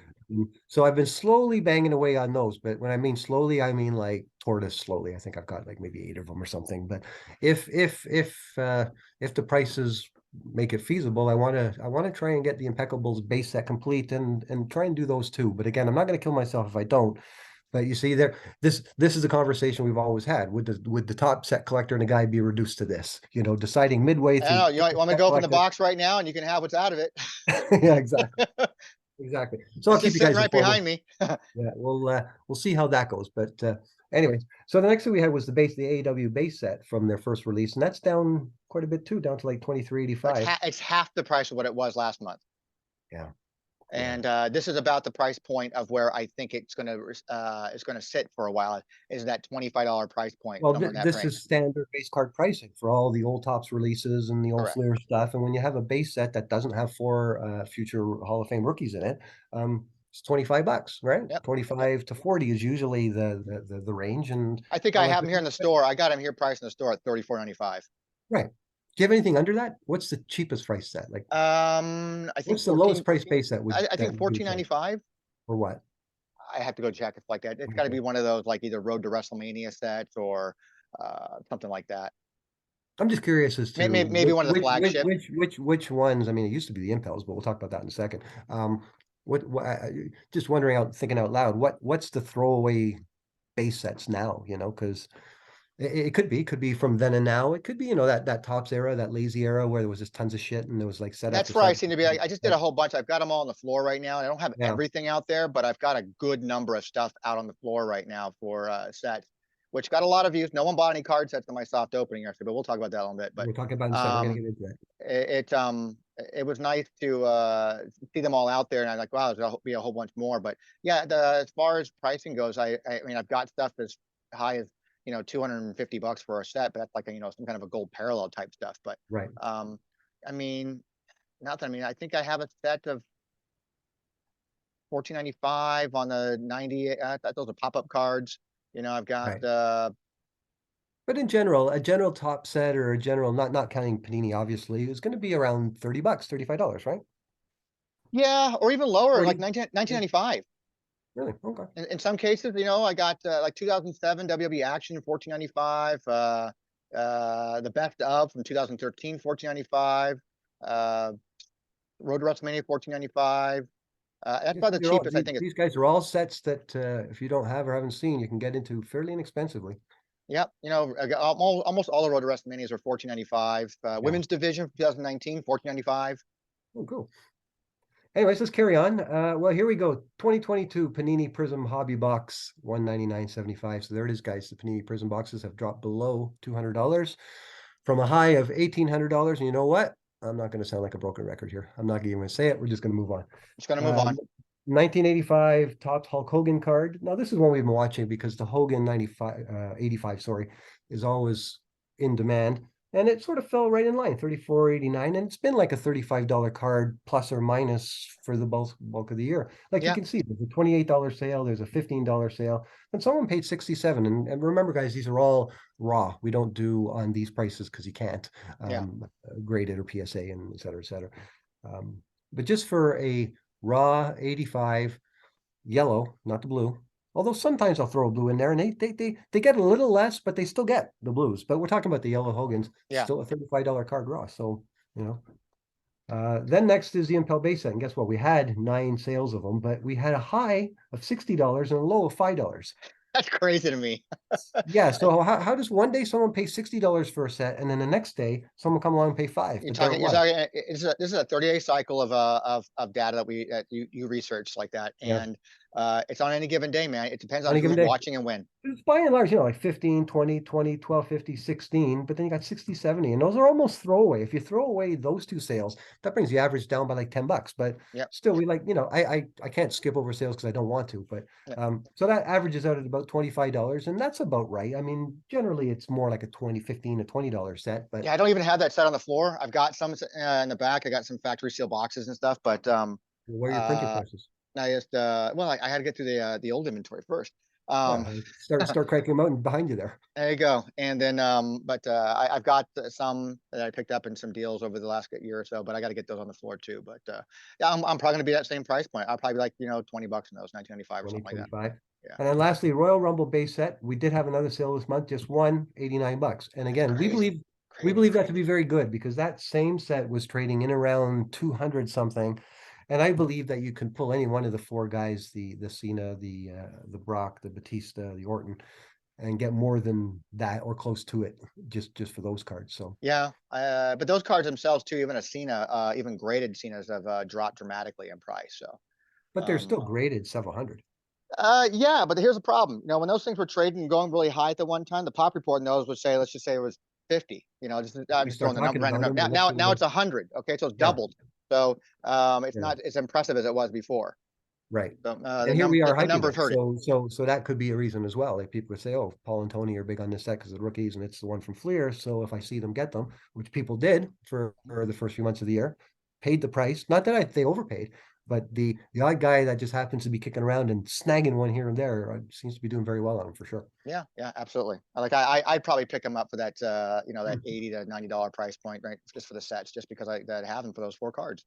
So I've been slowly banging away on those, but when I mean slowly, I mean like tortoise slowly. I think I've got like maybe 8 of them or something. But if the prices make it feasible, I want to try and get the Impeccables base set complete and try and do those too. But again, I'm not going to kill myself if I don't. But you see, this is a conversation we've always had. Would the top set collector and a guy be reduced to this? Deciding midway I don't through. know. You want me to go from the box right now, and you can have what's out of it. Yeah, exactly. Exactly. So I'll It's keep just you sitting guys right informed. behind me. Yeah, we'll see how that goes. But anyways, so the next thing we had was the AEW base set from their first release, and that's down quite a bit too, down to like 23.85. It's half the price of what it was last month. Yeah. And this is about the price point of where I think it's going to sit for a while. Is that $25 price point Well, somewhere in that this range? is standard base card pricing for all the old tops releases and the old Correct. Fleer stuff. And when you have a base set that doesn't have 4 future Hall of Fame rookies in it, It's $25, right? Yep. 25 to 40 is usually the range. And I think I have them here in the store. I got them here priced in the store at $34.95. Right. Do you have anything under that? What's the cheapest price set? Like, I think what's the lowest price base that would I think $14.95. or what? I have to go check. It's like that. It's got to Okay. be one of those like either Road to WrestleMania sets or something like that. I'm just curious as to Maybe one of the flagship. which ones. I mean, it used to be the Impels, but we'll talk about that in a second. Just wondering thinking out loud, what's the throwaway base sets now? You know, because it could be from then and now. It could be, you know, that Topps era, that lazy era where there was just tons of shit and there was like set That's after where I set. seem to be. I just did a whole bunch. I've got them all on the floor right now. And I don't have everything out there, but I've got a good number of stuff out on the floor right now for sets, which got a lot of views. No one bought any card sets in my soft opening yesterday, but we'll talk about that in a little bit. But we're talking about in a second. We're gonna get into it. it was nice to see them all out there, and I'm like, wow, there's be a whole bunch more. But yeah, as far as pricing goes, I mean, I've got stuff as high as, you know, $250 for a set, but that's like, you know, some kind of a gold parallel type stuff. But right. I mean, I think I have a set of $14.95 on the 90. Those are pop-up cards. You know, I've got but in general, a general top set or a general, not counting Panini, obviously, is going to be around $30, $35, right? Yeah, or even lower, 40? like 1995. Really? Okay. In some cases, you know, I got like 2007 WWE Action $14.95. The best of from 2013 $14.95. Road to WrestleMania $14.95. That's about the cheapest I think. These guys are all sets that if you don't have or haven't seen, you can get into fairly inexpensively. Yep, you know, almost all the Road to WrestleManias are $14.95. Women's division for 2019 $14.95. Oh, cool. Anyways, let's carry on. Well, here we go. 2022 Panini Prism Hobby Box, $199.75. So there it is, guys. The Panini Prism boxes have dropped below $200 from a high of $1,800. And you know what? I'm not going to sound like a broken record here. I'm not even going to say it. We're just going to move on. Just going to move on. 1985 Topps Hulk Hogan card. Now, this is one we've been watching because the Hogan 85, is always in demand. And it sort of fell right in line, $34.89. And it's been like a $35 card plus or minus for the bulk of the year. Like you can see, there's a $28 sale, there's a $15 sale, and someone paid $67. And remember, guys, these are all raw. We don't do on these prices because you can't graded or PSA and et cetera, et cetera. But just for a raw 85 yellow, not the blue. Although sometimes I'll throw a blue in there, and they get a little less, but they still get the blues. But we're talking about the yellow Hogans. Yeah. Still a $35 card raw. So, you know. Then next is the Impel Base Set. And guess what? We had 9 sales of them, but we had a high of $60 and a low of $5. That's crazy to me. Yeah. So how does one day someone pay $60 for a set, and then the next day someone come along and pay $5? This is a 30-day cycle of data that you research like that, and it's on any given day, man. It depends on who's watching and when. It's by and large, you know, like 15, 20, 20, 12, 50, 16, but then you got 60, 70, and those are almost throwaway. If you throw away those 2 sales, that brings the average down by like $10. But still, we like, you know, I can't skip over sales because I don't want to, but so that averages out at about $25, and that's about right. I mean, generally it's more like a $15 to $20 set, but I don't even have that set on the floor. I've got some in the back. I got some factory seal boxes and stuff, but where are your printing presses? I just I had to get through the old inventory first. Start cranking them out and behind you there. There you go. And then I've got some that I picked up in some deals over the last year or so, but I got to get those on the floor too. But I'm probably going to be that same price point. I'll probably be like, you know, $20 in those, $19.95 or something like that. Yeah. And then lastly, Royal Rumble base set. We did have another sale this month, just one, $89. And again, we believe that to be very good because that same set was trading in around 200 something. And I believe that you can pull any one of the 4 guys, the Cena, the Brock, the Batista, the Orton, and get more than that or close to it just for those cards. So but those cards themselves too, even a Cena, even graded Cenas have dropped dramatically in price. So, but they're still graded several hundred. But here's the problem. You know, when those things were trading and going really high at the one time, the pop report in those would say, let's just say it was 50. You know, I'm just throwing the number random up. Now it's 100. Okay, so it's doubled. So it's not as impressive as it was before. Right. So, and here we are. The numbers hurt. So that could be a reason as well. Like people would say, oh, Paul and Tony are big on this set because of the rookies, and it's the one from Fleer. So if I see them get them, which people did for the first few months of the year, paid the price. Not that they overpaid. But the odd guy that just happens to be kicking around and snagging one here and there seems to be doing very well on him for sure. Yeah, absolutely. I'd probably pick them up for that that $80 to $90 price point, right? Just for the sets, just because I have them for those 4 cards.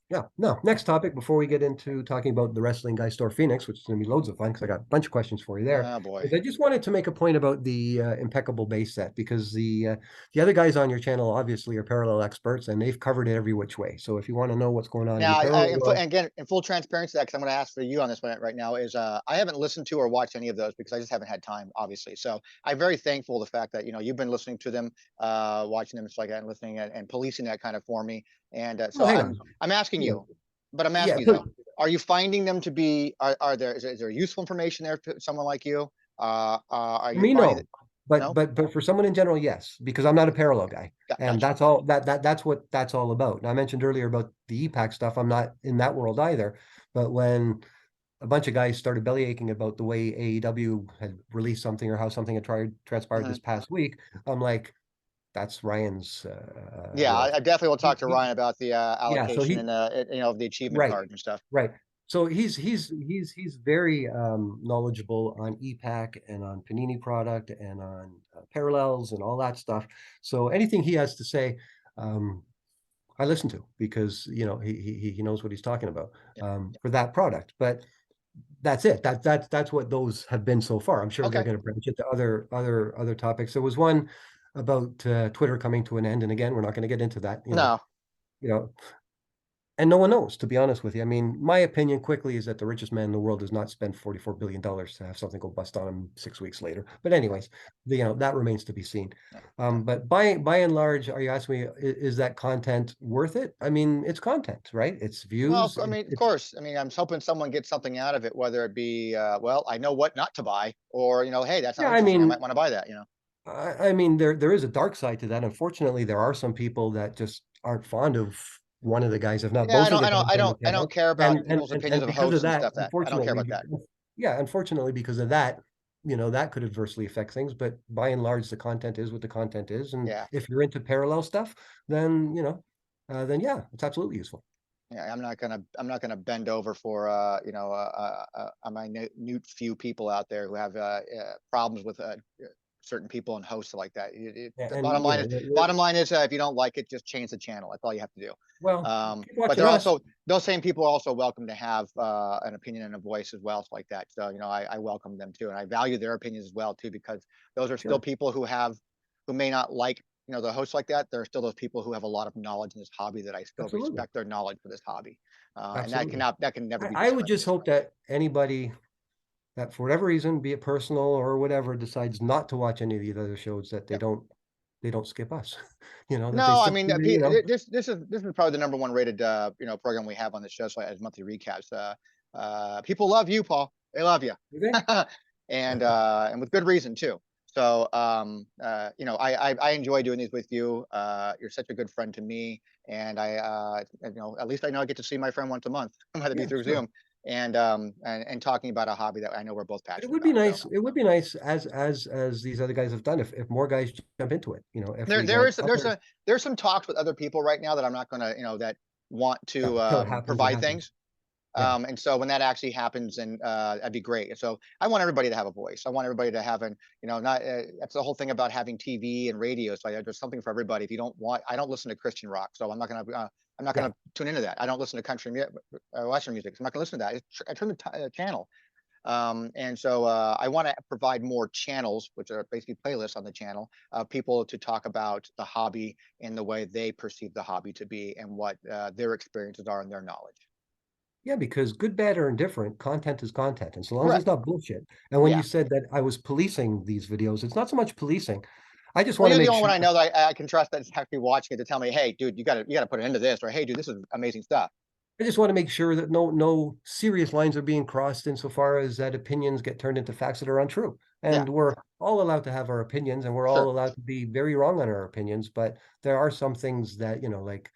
Yeah. No, next topic before we get into talking about the Wrestling Guy Store Phoenix, which is going to be loads of fun because I got a bunch of questions for you there. Oh boy. Is I just wanted to make a point about the Impeccable Base Set because the other guys on your channel obviously are parallel experts and they've covered it every which way. So if you want to know what's going on in Now, the parallel and world, again, in full transparency, because I'm going to ask for you on this one right now, is I haven't listened to or watched any of those because I just haven't had time, obviously. So I'm very thankful the fact that you've been listening to them, watching them, like that, and listening and policing that kind of for me. And so well, hang on. I'm asking Yeah. you, but I'm Yeah. asking you though, are you finding them to be? Is there useful information there for someone like you? Are you Me, finding no. that? But No. but for someone in general, yes, because I'm not a parallel guy. And Gotcha. that's all that's what that's all about. And I mentioned earlier about the EPAC stuff. I'm not in that world either. But when a bunch of guys started belly aching about the way AEW had released something or how something had transpired this past week, I'm like, that's Ryan's, Yeah, I definitely will talk to he- Ryan about the yeah. So allocation he and of the achievement right, cards and stuff. right. So he's very knowledgeable on EPAC and on Panini product and on parallels and all that stuff. So anything he has to say, um, I listen to because he knows what he's talking about for that product. But that's it. That's what those have been so far. I'm sure they're Okay. going to branch into other topics. There was one about Twitter coming to an end, and again, we're not going to get into that. No. You know, and no one knows, to be honest with you. I mean, my opinion quickly is that the richest man in the world does not spend $44 billion to have something go bust on him 6 weeks later. But anyways, that remains to be seen. But by and large, are you asking me, is that content worth it? I mean, it's content, right? It's Well, views. I mean, of course. I mean, I'm hoping someone gets something out of it, whether it be, well, I know what not to buy, or hey, that Yeah, sounds I interesting. I mean, might want to buy that. I mean, there is a dark side to that. Unfortunately, there are some people that just aren't fond of one of the guys, if not Yeah, both of the guys on the I don't channel. care about people's opinions And of because of hosts and that, stuff. That I don't care unfortunately, about that. unfortunately, because of that, that could adversely affect things. But by and large, the content is what the content is. And Yeah, if you're into parallel stuff, then then yeah, it's absolutely useful. yeah. I'm not gonna bend over for a minute few people out there who have problems with certain people and hosts like that. The And bottom line is if you don't like it, just change the channel. That's all you have to do. well, keep But watching they're us. also those same people are also welcome to have an opinion and a voice as well, like that. So I welcome them too, and I value their opinions as well too, because those are still Sure, people who may not like the hosts like that. There are still those people who have a lot of knowledge in this hobby that I still absolutely, respect their knowledge for this hobby, and absolutely. that can never be I would just discredited. hope that anybody that for whatever reason, be it personal or whatever, decides not to watch any of these other shows, that Yep. they don't skip us. That they No, I still mean this is probably the number one rated program we have on the show, so as monthly recaps. People love you, Paul. They love you, do they? and with good reason too. So I enjoy doing these with you. You're such a good friend to me, and at least I know I get to see my friend once a month, whether it be Yeah, through sure. Zoom, and talking about a hobby that I know we're both But it passionate would be about. So nice. It would be nice as these other guys have done if more guys jump into it. If we there get is other, there's some talks with other people right now that I'm not going to that want yeah, to until it happens, it provide happens. things. Yeah, And so when that actually happens, and that'd be great. And so I want everybody to have a voice. I want everybody to have not that's the whole thing about having TV and radio. So there's something for everybody. If you don't want, I don't listen to Christian rock, so I'm not yeah, gonna tune into that. I don't listen to country Western music. So I'm not gonna listen to that. I turn the channel. And so I want to provide more channels, which are basically playlists on the channel, of people to talk about the hobby and the way they perceive the hobby to be, and what their experiences are and their knowledge. yeah. Because good, bad, or indifferent, content is content, and so long as it's Correct. not bullshit. And when Yeah. you said that I was policing these videos, it's not so much policing. I just Well, want to you're the make only one sure. I know that I can trust that's actually watching it to tell me, hey, dude, you gotta put an end to this, or hey, dude, this is amazing stuff. I just want to make sure that no serious lines are being crossed insofar as that opinions get turned into facts that are untrue. Yeah, And we're all allowed to have our opinions, and we're all sure. allowed to be very wrong on our opinions. But there are some things that, like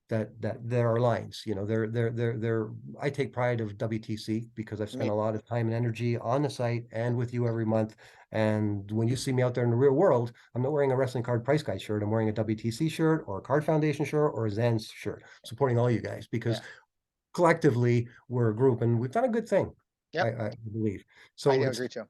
that there are lines. There. I take pride of WTC because I've spent Me, a lot of time and energy on the site and with you every month. And when you see me out there in the real world, I'm not wearing a wrestling card price guide shirt. I'm wearing a WTC shirt or a Card Foundation shirt or a Zan's shirt, supporting all you guys because yeah. collectively we're a group, and we've done a good thing. Yep. I believe. I So agree too.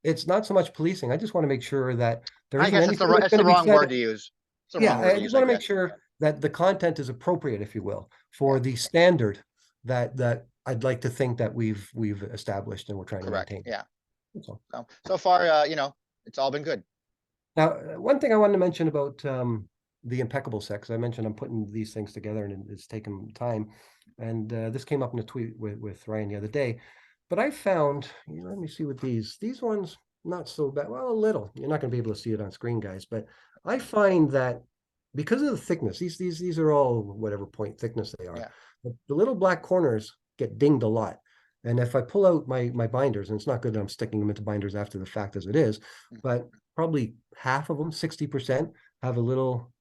it's not so much policing. I just want to make sure that there I isn't guess it's anything that's the going to be wrong said. word to use. It's the Yeah, wrong word I to just use, I want to make guess. sure that the content is appropriate, if you will, for Yeah. the standard that I'd like to think that we've established and we're trying Correct. to maintain. Yeah. So So far, it's all been good. now, one thing I wanted to mention about the Impeccable set, 'cause I mentioned I'm putting these things together and it's taken time. And this came up in a tweet with Ryan the other day. But I found, let me see what these ones, not so bad. Well, a little. You're not going to be able to see it on screen, guys. But I find that because of the thickness, these are all whatever point thickness they are. Yeah. The little black corners get dinged a lot. And if I pull out my binders, and it's not good that I'm sticking them into binders after the fact as it is, but probably half of them, 60%, have a little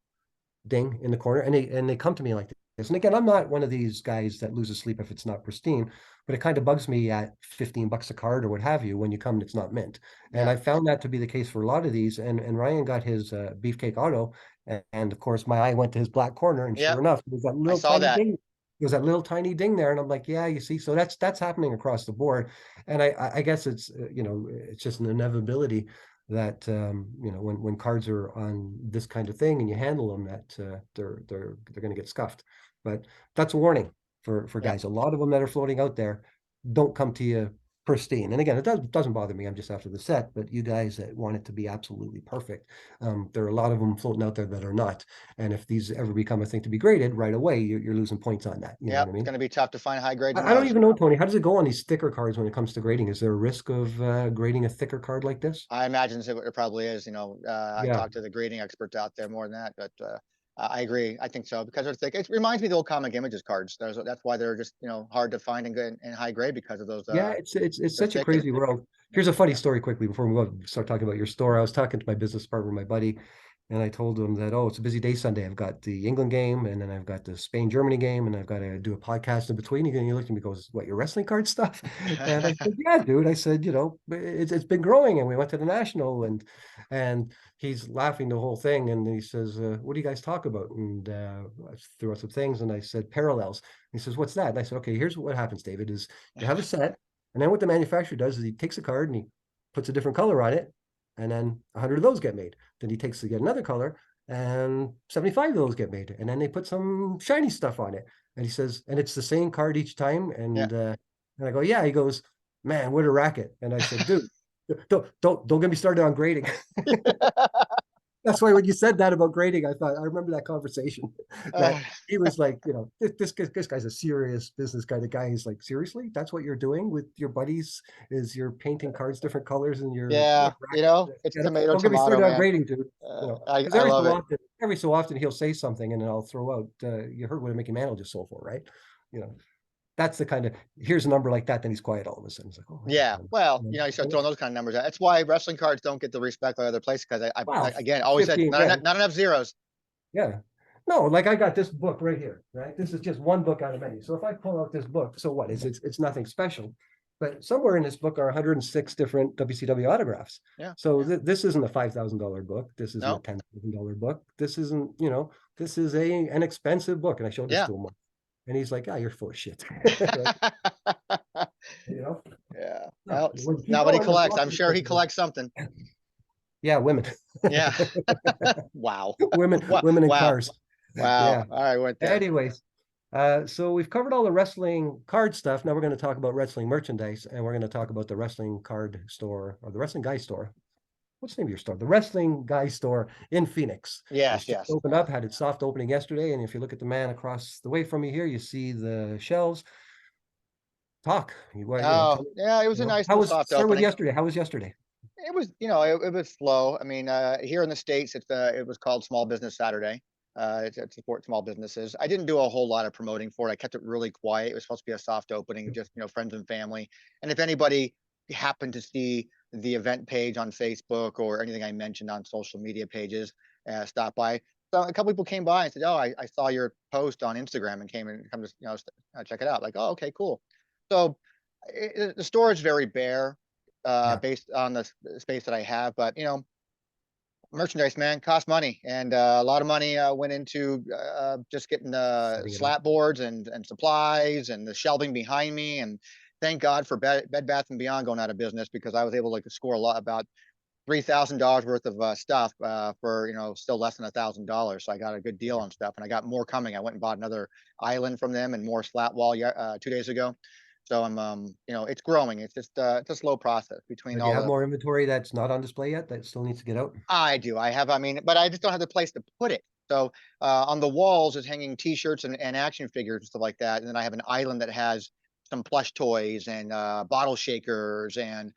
ding in the corner, and they come to me like this. And again, I'm not one of these guys that loses sleep if it's not pristine, but it kind of bugs me at $15 a card or what have you when you come and it's not mint. And Yeah. I found that to be the case for a lot of these. And Ryan got his Beefcake Auto, and of course my eye went to his black corner, and Yeah. sure enough, there's that I little saw tiny that. ding. There's that little tiny ding there, and I'm like, yeah, you see, so that's happening across the board. And I guess it's it's just an inevitability that when cards are on this kind of thing and you handle them, that they're going to get scuffed. But that's a warning for Yeah. guys. A lot of them that are floating out there don't come to you pristine. And again, it doesn't bother me. I'm just after the set, but you guys that want it to be absolutely perfect, there are a lot of them floating out there that are not. And if these ever become a thing to be graded right away, you're losing points on that. You know what I mean? It's going to be tough to find high grade. I don't even know, Tony. How does it go on these thicker cards when it comes to grading? Is there a risk of grading a thicker card like this? I imagine it probably is. I Yeah. talked to the grading experts out there more than that, but I agree. I think so because they're thick. It reminds me of the old comic images cards. That's why they're just hard to find and good and high grade because of those. Yeah, it's such a thick and crazy world. Here's a funny story quickly before we start talking about your store. I was talking to my business partner, my buddy, and I told him that, oh, it's a busy day Sunday. I've got the England game, and then I've got the Spain-Germany game, and I've got to do a podcast in between. And he looked at me and goes, what, your wrestling card stuff? And I said, yeah, dude. I said, it's been growing, and we went to the national, and he's laughing the whole thing. And he says, what do you guys talk about? And I threw out some things, and I said, parallels. He says, what's that? And I said, okay, here's what happens, David, is you have a set, and then what the manufacturer does is he takes a card and he puts a different color on it, and then 100 of those get made. Then he takes to get another color, and 75 of those get made, and then they put some shiny stuff on it. And he says, and it's the same card each time. And Yeah. and I go, yeah. He goes, man, what a racket. And I said, dude, don't get me started on grading. That's why when you said that about grading, I remember that conversation. That he was like, this guy's a serious business guy. The guy is like, seriously, that's what you're doing with your buddies? Is you're painting cards different colors and you're Yeah, it's tomato, don't get me started tomato, on man. grading, dude. I Because love it. every so often he'll say something and then I'll throw out. You heard what a Mickey Mantle just sold for, right? That's the kind of, here's a number like that, then he's quiet all of a sudden. It's like, oh, Yeah, well, you start throwing those kind of numbers out. That's why wrestling cards don't get the respect by other places because I again always said 15 not enough zeros. Yeah. No, like I got this book right here, right? This is just one book out of many. So if I pull out this book, so what? It's nothing special. But somewhere in this book are 106 different WCW autographs. Yeah. So this isn't a $5,000 book. This isn't a $10,000 book. This isn't, this is an expensive book. And I showed this to him. And he's like, you're full of shit. Yeah. No, well, now what he collects, I'm sure he collects something. Yeah, women. Yeah. Wow. Women in cars. Wow. Yeah. All right, went there. Anyways, so we've covered all the wrestling card stuff. Now we're going to talk about wrestling merchandise, and we're going to talk about the wrestling card store, or the wrestling guy store. What's the name of your store? The Wrestling Guy Store in Phoenix. Yes. Opened up, had its soft opening yesterday. And if you look at the man across the way from you here, you see the shelves. Talk. It was a nice little soft opening. Start with yesterday. How was yesterday? It was, it was slow. I mean, here in the States, it was called Small Business Saturday. To support small businesses. I didn't do a whole lot of promoting for it. I kept it really quiet. It was supposed to be a soft opening, just, friends and family. And if anybody happened to see the event page on Facebook or anything I mentioned on social media pages, stop by. So a couple people came by and said, "Oh, I saw your post on Instagram and come to check it out." Like, "Oh, okay, cool." So the store is very bare, based on the space that I have, but Merchandise, man, costs money, and a lot of money went into just getting slat boards and supplies and the shelving behind me. And thank God for Bed Bath and Beyond going out of business, because I was able to score a lot, about $3,000 worth of stuff for still less than $1,000. So I got a good deal on stuff, and I got more coming. I went and bought another island from them and more slat wall 2 days ago. So I'm it's growing. It's just it's a slow process between Do all you have the. more inventory that's not on display yet that still needs to get out? I do. I have. I mean, but I just don't have the place to put it. So on the walls is hanging T-shirts and action figures and stuff like that. And then I have an island that has some plush toys and bottle shakers and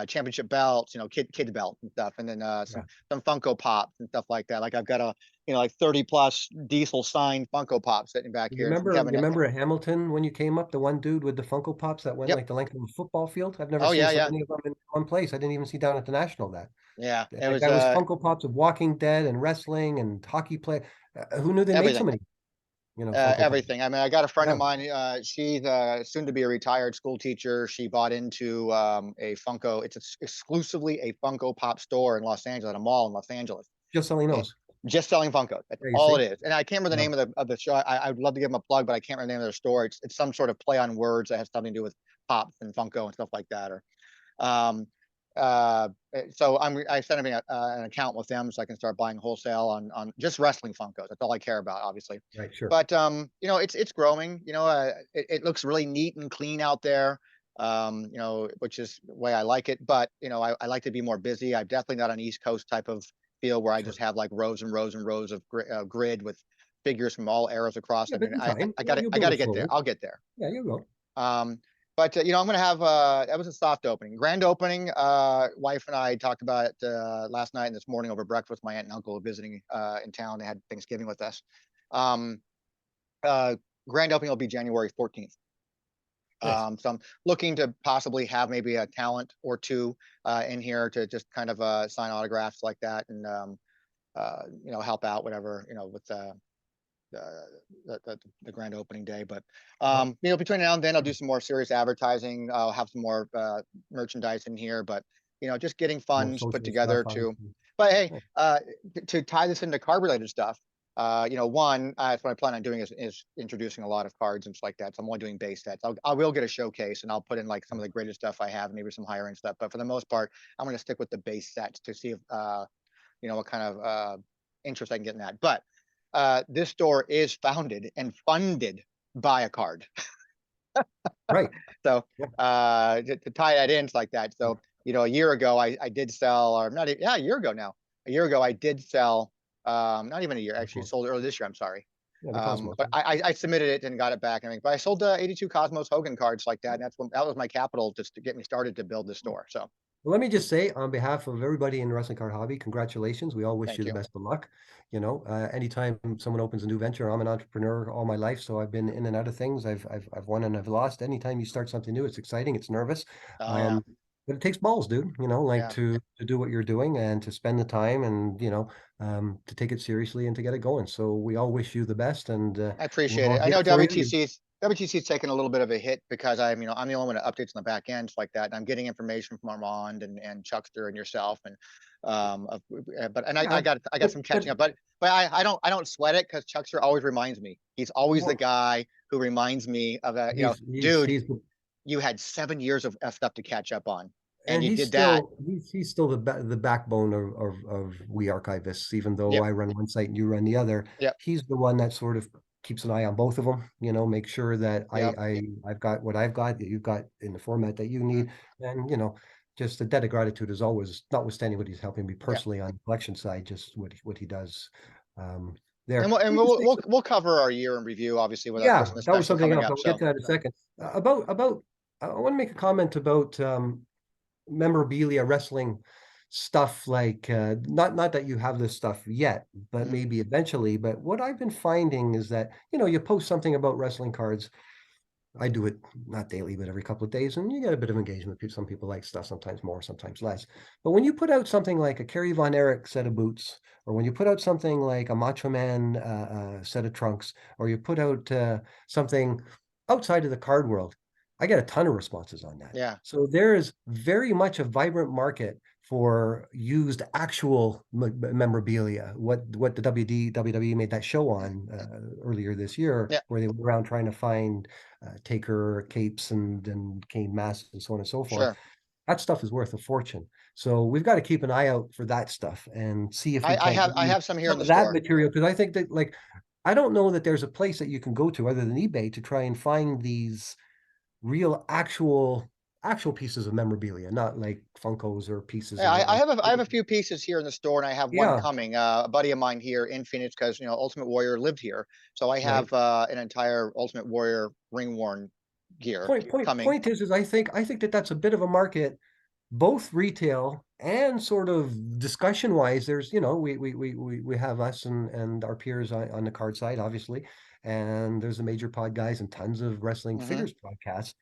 championship belts, kid belts and stuff. And then some Funko Pops and stuff like that. Like I've got like 30 plus Diesel signed Funko Pops sitting back You here. remember, you remember at Hamilton when you came up, the one dude with the Funko Pops that went Yep. like the length of a football field? I've never Oh, seen yeah, so yeah. many of them in one place. I didn't even see down at the National that. Yeah. It That was guy was Funko Pops of Walking Dead and wrestling and hockey play. Who knew they made so everything. many, Funko Pops? Everything. I mean, I got a friend of Yeah. mine. She's soon to be a retired school teacher. She bought into a Funko. It's exclusively a Funko Pop store in Los Angeles, at a mall in Los Angeles. Just selling those. Just selling Funko. That's Yeah, you all see? it is. And I can't remember the name of the show. I'd love to give them a plug, but I can't remember the name of their store. It's some sort of play on words that has something to do with Pops and Funko and stuff like that. Or um, so I set up an account with them so I can start buying wholesale on just wrestling Funkos. That's all I care about, obviously. Right, sure. But it's growing. It looks really neat and clean out there. Which is the way I like it. But I like to be more busy. I'm definitely not an East Coast type of feel where I just have like rows and rows and rows of grid with figures from all eras across. Yeah, I but mean, in time, I gotta get there. I'll get there. Yeah, you will. But I'm gonna have that was a soft opening, grand opening. Wife and I talked about it last night and this morning over breakfast. My aunt and uncle were visiting in town. They had Thanksgiving with us. Grand opening will be January 14th. Nice. So I'm looking to possibly have maybe a talent or two in here to just kind of sign autographs like that, and help out whatever with the grand opening day. But between now and then I'll do some more serious advertising. I'll have some more merchandise in here, but just getting funds put together to. But hey, to tie this into card related stuff. One, that's what I plan on doing is introducing a lot of cards and stuff like that. So I'm only doing base sets. I will get a showcase and I'll put in like some of the greatest stuff I have, maybe some higher end stuff. But for the most part, I'm going to stick with the base sets to see if, what kind of interest I can get in that. But this store is founded and funded by a card. Right. So to tie that in, it's like that. So, a year ago, I did sell, or not even, a year ago now. A year ago, I did sell. Not even a year, actually sold early this year. I'm sorry. Yeah, but I submitted it and got it back. But I sold 82 Cosmos Hogan cards like that. And that was my capital just to get me started to build this store. So well, let me just say, on behalf of everybody in the wrestling card hobby, congratulations. We all wish you the best of luck. Anytime someone opens a new venture, I'm an entrepreneur all my life, so I've been in and out of things. I've won and I've lost. Anytime you start something new, it's exciting, it's nervous. But it takes balls, dude, to do what you're doing and to spend the time and, to take it seriously and to get it going. So we all wish you the best. And I appreciate it. I know WTC's taken a little bit of a hit because I'm the only one with updates on the back end like that. And I'm getting information from Armand and Chuckster and yourself. And, I got some catching up, but I don't sweat it because Chuckster always reminds me. He's always the guy who reminds me of that, dude, you had 7 years of stuff to catch up on. And you did that. He's still the backbone of We Archivists, even though I run one site and you run the other. He's the one that sort of keeps an eye on both of them, make sure that I've got what I've got, that you've got in the format that you need. And, just a debt of gratitude is always, notwithstanding what he's helping me personally on the collection side, just what he does there. And we'll cover our year in review, obviously, with our Christmas that was special something coming else. up. I'll get to that in a second. I want to make a comment about memorabilia wrestling stuff, like not that you have this stuff yet, but maybe eventually. But what I've been finding is that you post something about wrestling cards. I do it not daily, but every couple of days, and you get a bit of engagement. Some people like stuff, sometimes more, sometimes less. But when you put out something like a Kerry Von Erich set of boots, or when you put out something like a Macho Man set of trunks, or you put out something outside of the card world, I get a ton of responses on that. Yeah. So there is very much a vibrant market for used actual memorabilia. What the WWE made that show on earlier this year, where they went around trying to find Taker capes and Kane masks and so on and so forth. Sure. That stuff is worth a fortune. So we've got to keep an eye out for that stuff and see if we can. I have some here in the that store. material, because I think that, like, I don't know that there's a place that you can go to other than eBay to try and find these real actual pieces of memorabilia, not like Funkos or pieces. Yeah, I have a few pieces here in the store, and I have one coming. A buddy of mine here in Phoenix, because Ultimate Warrior lived here, so I have an entire Ultimate Warrior ring worn gear coming. Point is I think that that's a bit of a market, both retail and sort of discussion wise. There's we have us and our peers on the card side, obviously, and there's the major pod guys and tons of wrestling figures podcasts.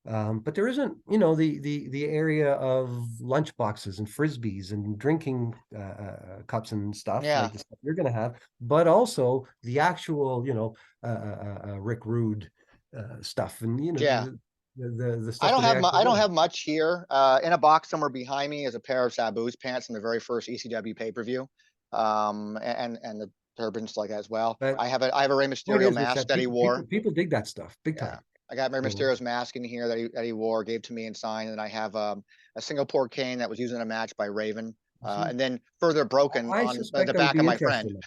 But there isn't, the area of lunch boxes and frisbees and drinking cups and stuff like the stuff you're going to have, but also the actual, Rick Rude stuff, and the stuff. I don't have much here. In a box somewhere behind me is a pair of Sabu's pants from the very first ECW pay-per-view, and the turbans like that as well. I have a Rey Mysterio mask that he wore. People dig that stuff big time. I got Rey Mysterio's mask in here that he wore, gave to me and signed, and I have a Singapore cane that was used in a match by Raven, and then further broken on the back of my friend.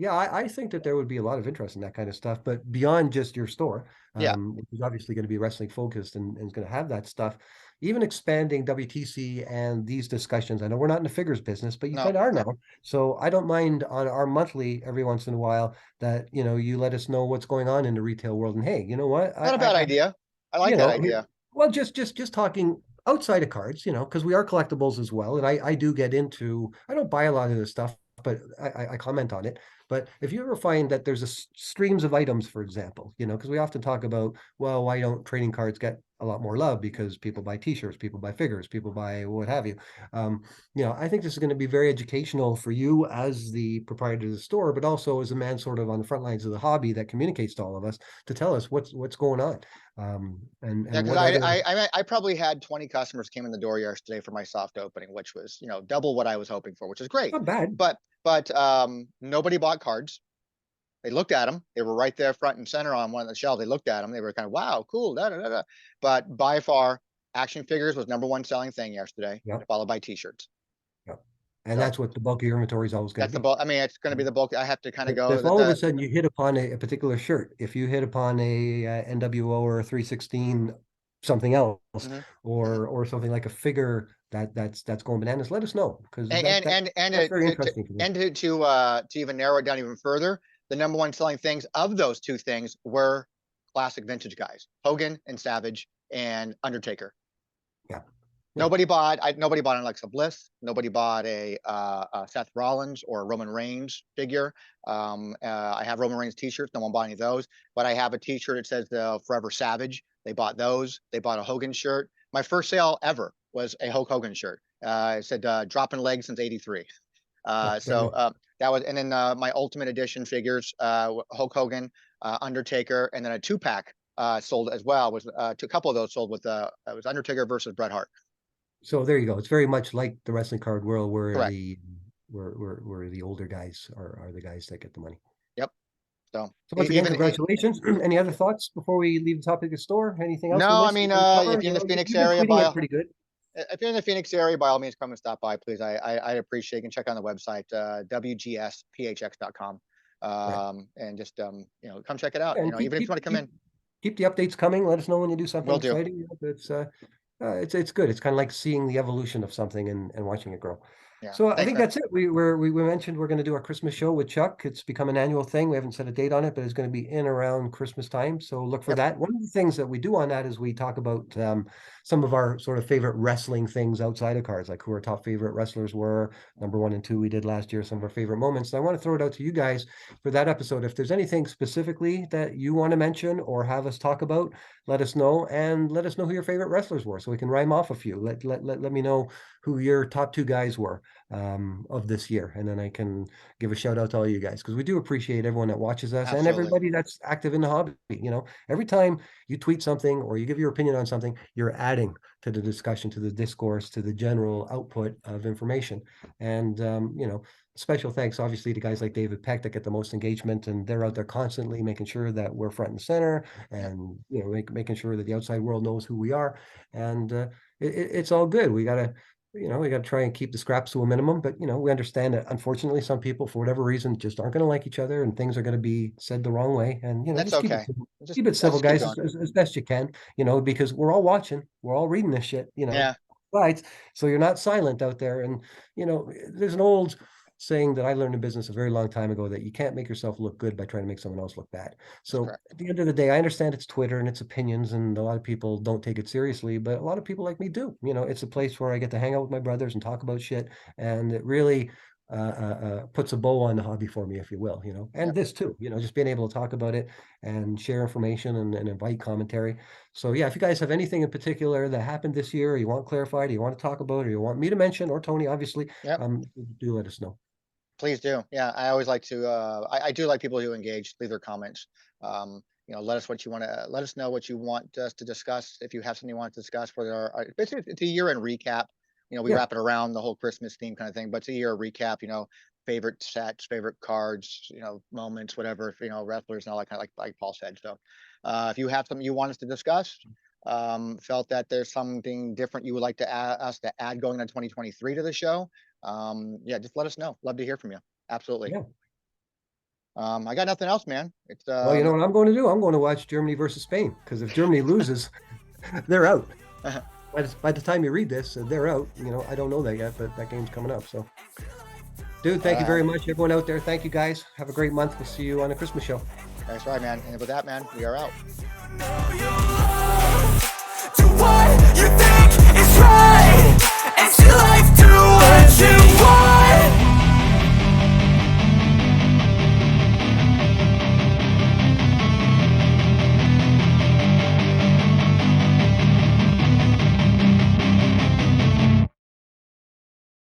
I think that there would be a lot of interest in that kind of stuff, but beyond just your store, which is obviously going to be wrestling focused and is going to have that stuff. Even expanding WTC and these discussions. I know we're not in the figures business, but you kind of are now. So I don't mind on our monthly every once in a while that, you let us know what's going on in the retail world. And hey, you know what? Not a bad idea. I like that idea. Well, just talking outside of cards, because we are collectibles as well. And I do get into, I don't buy a lot of this stuff, but I comment on it. But if you ever find that there's streams of items, for example, because we often talk about, well, why don't trading cards get a lot more love? Because people buy t-shirts, people buy figures, people buy what have you. I think this is going to be very educational for you as the proprietor of the store, but also as a man sort of on the front lines of the hobby that communicates to all of us to tell us what's going on. I probably had 20 customers came in the door yesterday for my soft opening, which was double what I was hoping for, which is great. Not bad. But nobody bought cards. They looked at them. They were right there front and center on one of the shelves. They looked at them. They were kind of, wow, cool. Da, da, da, da. But by far, action figures was #1 selling thing yesterday, followed by t-shirts. And that's what the bulk of your inventory is always going to be. That's the bulk. I mean, it's going to be the bulk. I have to kind of go. If all of a sudden you hit upon a particular shirt, if you hit upon a NWO or a 316 something else, or something like a figure that's going bananas, let us know, because that's very interesting. And to even narrow it down even further, the #1 selling things of those two things were classic vintage guys: Hogan and Savage and Undertaker. Nobody bought an Alexa Bliss. Nobody bought a Seth Rollins or Roman Reigns figure. I have Roman Reigns t-shirts. No one bought any of those, but I have a t-shirt that says the Forever Savage. They bought those. They bought a Hogan shirt. My first sale ever was a Hulk Hogan shirt. It said dropping legs since #83. That was, and then my Ultimate Edition figures, Hulk Hogan, Undertaker, and then a 2-pack sold as well. Was a couple of those sold with it was Undertaker versus Bret Hart. So there you go. It's very much like the wrestling card world, where the older guys are the guys that get the money. Yep. So once again, congratulations. Any other thoughts before we leave the topic of store? Anything else? No, I mean, if you're in the Phoenix area, pretty good. If you're in the Phoenix area, by all means, come and stop by, please. I'd appreciate. You can check on the website, wgsphx.com, and just come check it out. Even if you want to come in, keep the updates coming. Let us know when you do something exciting. It's good. It's kind of like seeing the evolution of something and watching it grow. So I think that's it. We mentioned we're going to do our Christmas show with Chuck. It's become an annual thing. We haven't set a date on it, but it's going to be in around Christmas time. So look for that. One of the things that we do on that is we talk about some of our sort of favorite wrestling things outside of cards, like who our top favorite wrestlers were. #1 and 2 we did last year, some of our favorite moments. And I want to throw it out to you guys for that episode. If there's anything specifically that you want to mention or have us talk about, let us know, and let us know who your favorite wrestlers were so we can rhyme off a few. Let me know who your top 2 guys were. of this year. And then I can give a shout out to all you guys, because we do appreciate everyone that watches us. Absolutely. And everybody that's active in the hobby. Every time you tweet something or you give your opinion on something, you're adding to the discussion, to the discourse, to the general output of information. And special thanks, obviously, to guys like David Peck that get the most engagement, and they're out there constantly making sure that we're front and center, and making sure that the outside world knows who we are. And it's all good. We gotta try and keep the scraps to a minimum, but we understand that unfortunately some people, for whatever reason, just aren't going to like each other, and things are going to be said the wrong way. And that's just okay. Keep it civil, guys, as best you can. Because we're all watching, we're all reading this shit. Yeah. Right. So you're not silent out there. And there's an old saying that I learned in business a very long time ago, that you can't make yourself look good by trying to make someone else look bad. So at the end of the day, I understand it's Twitter and it's opinions, and a lot of people don't take it seriously, but a lot of people like me do. It's a place where I get to hang out with my brothers and talk about shit, and it really puts a bow on the hobby for me, if you will. And this too, just being able to talk about it and share information and invite commentary. So yeah, if you guys have anything in particular that happened this year, or you want clarified, or you want to talk about, or you want me to mention, or Tony, obviously, do let us know. Please do. Yeah, I always like to. I do like people who engage, leave their comments. Let us let us know what you want us to discuss. If you have something you want to discuss, basically it's a year-end recap. We wrap it around the whole Christmas theme kind of thing, but it's a year recap. Favorite sets, favorite cards, moments, whatever. Wrestlers and all that kind of, like Paul said. So, if you have something you want us to discuss, felt that there's something different you would like us to add going on 2023 to the show, just let us know. Love to hear from you. Absolutely. Yeah. I got nothing else, man. It's well, you know what I'm going to do? I'm going to watch Germany versus Spain, because if Germany loses, they're out. By the time you read this, they're out. I don't know that yet, but that game's coming up. So, dude, thank you very much, everyone out there. Thank you, guys. Have a great month. We'll see you on the Christmas show. That's right, man. And with that, man, we are out. Do what you think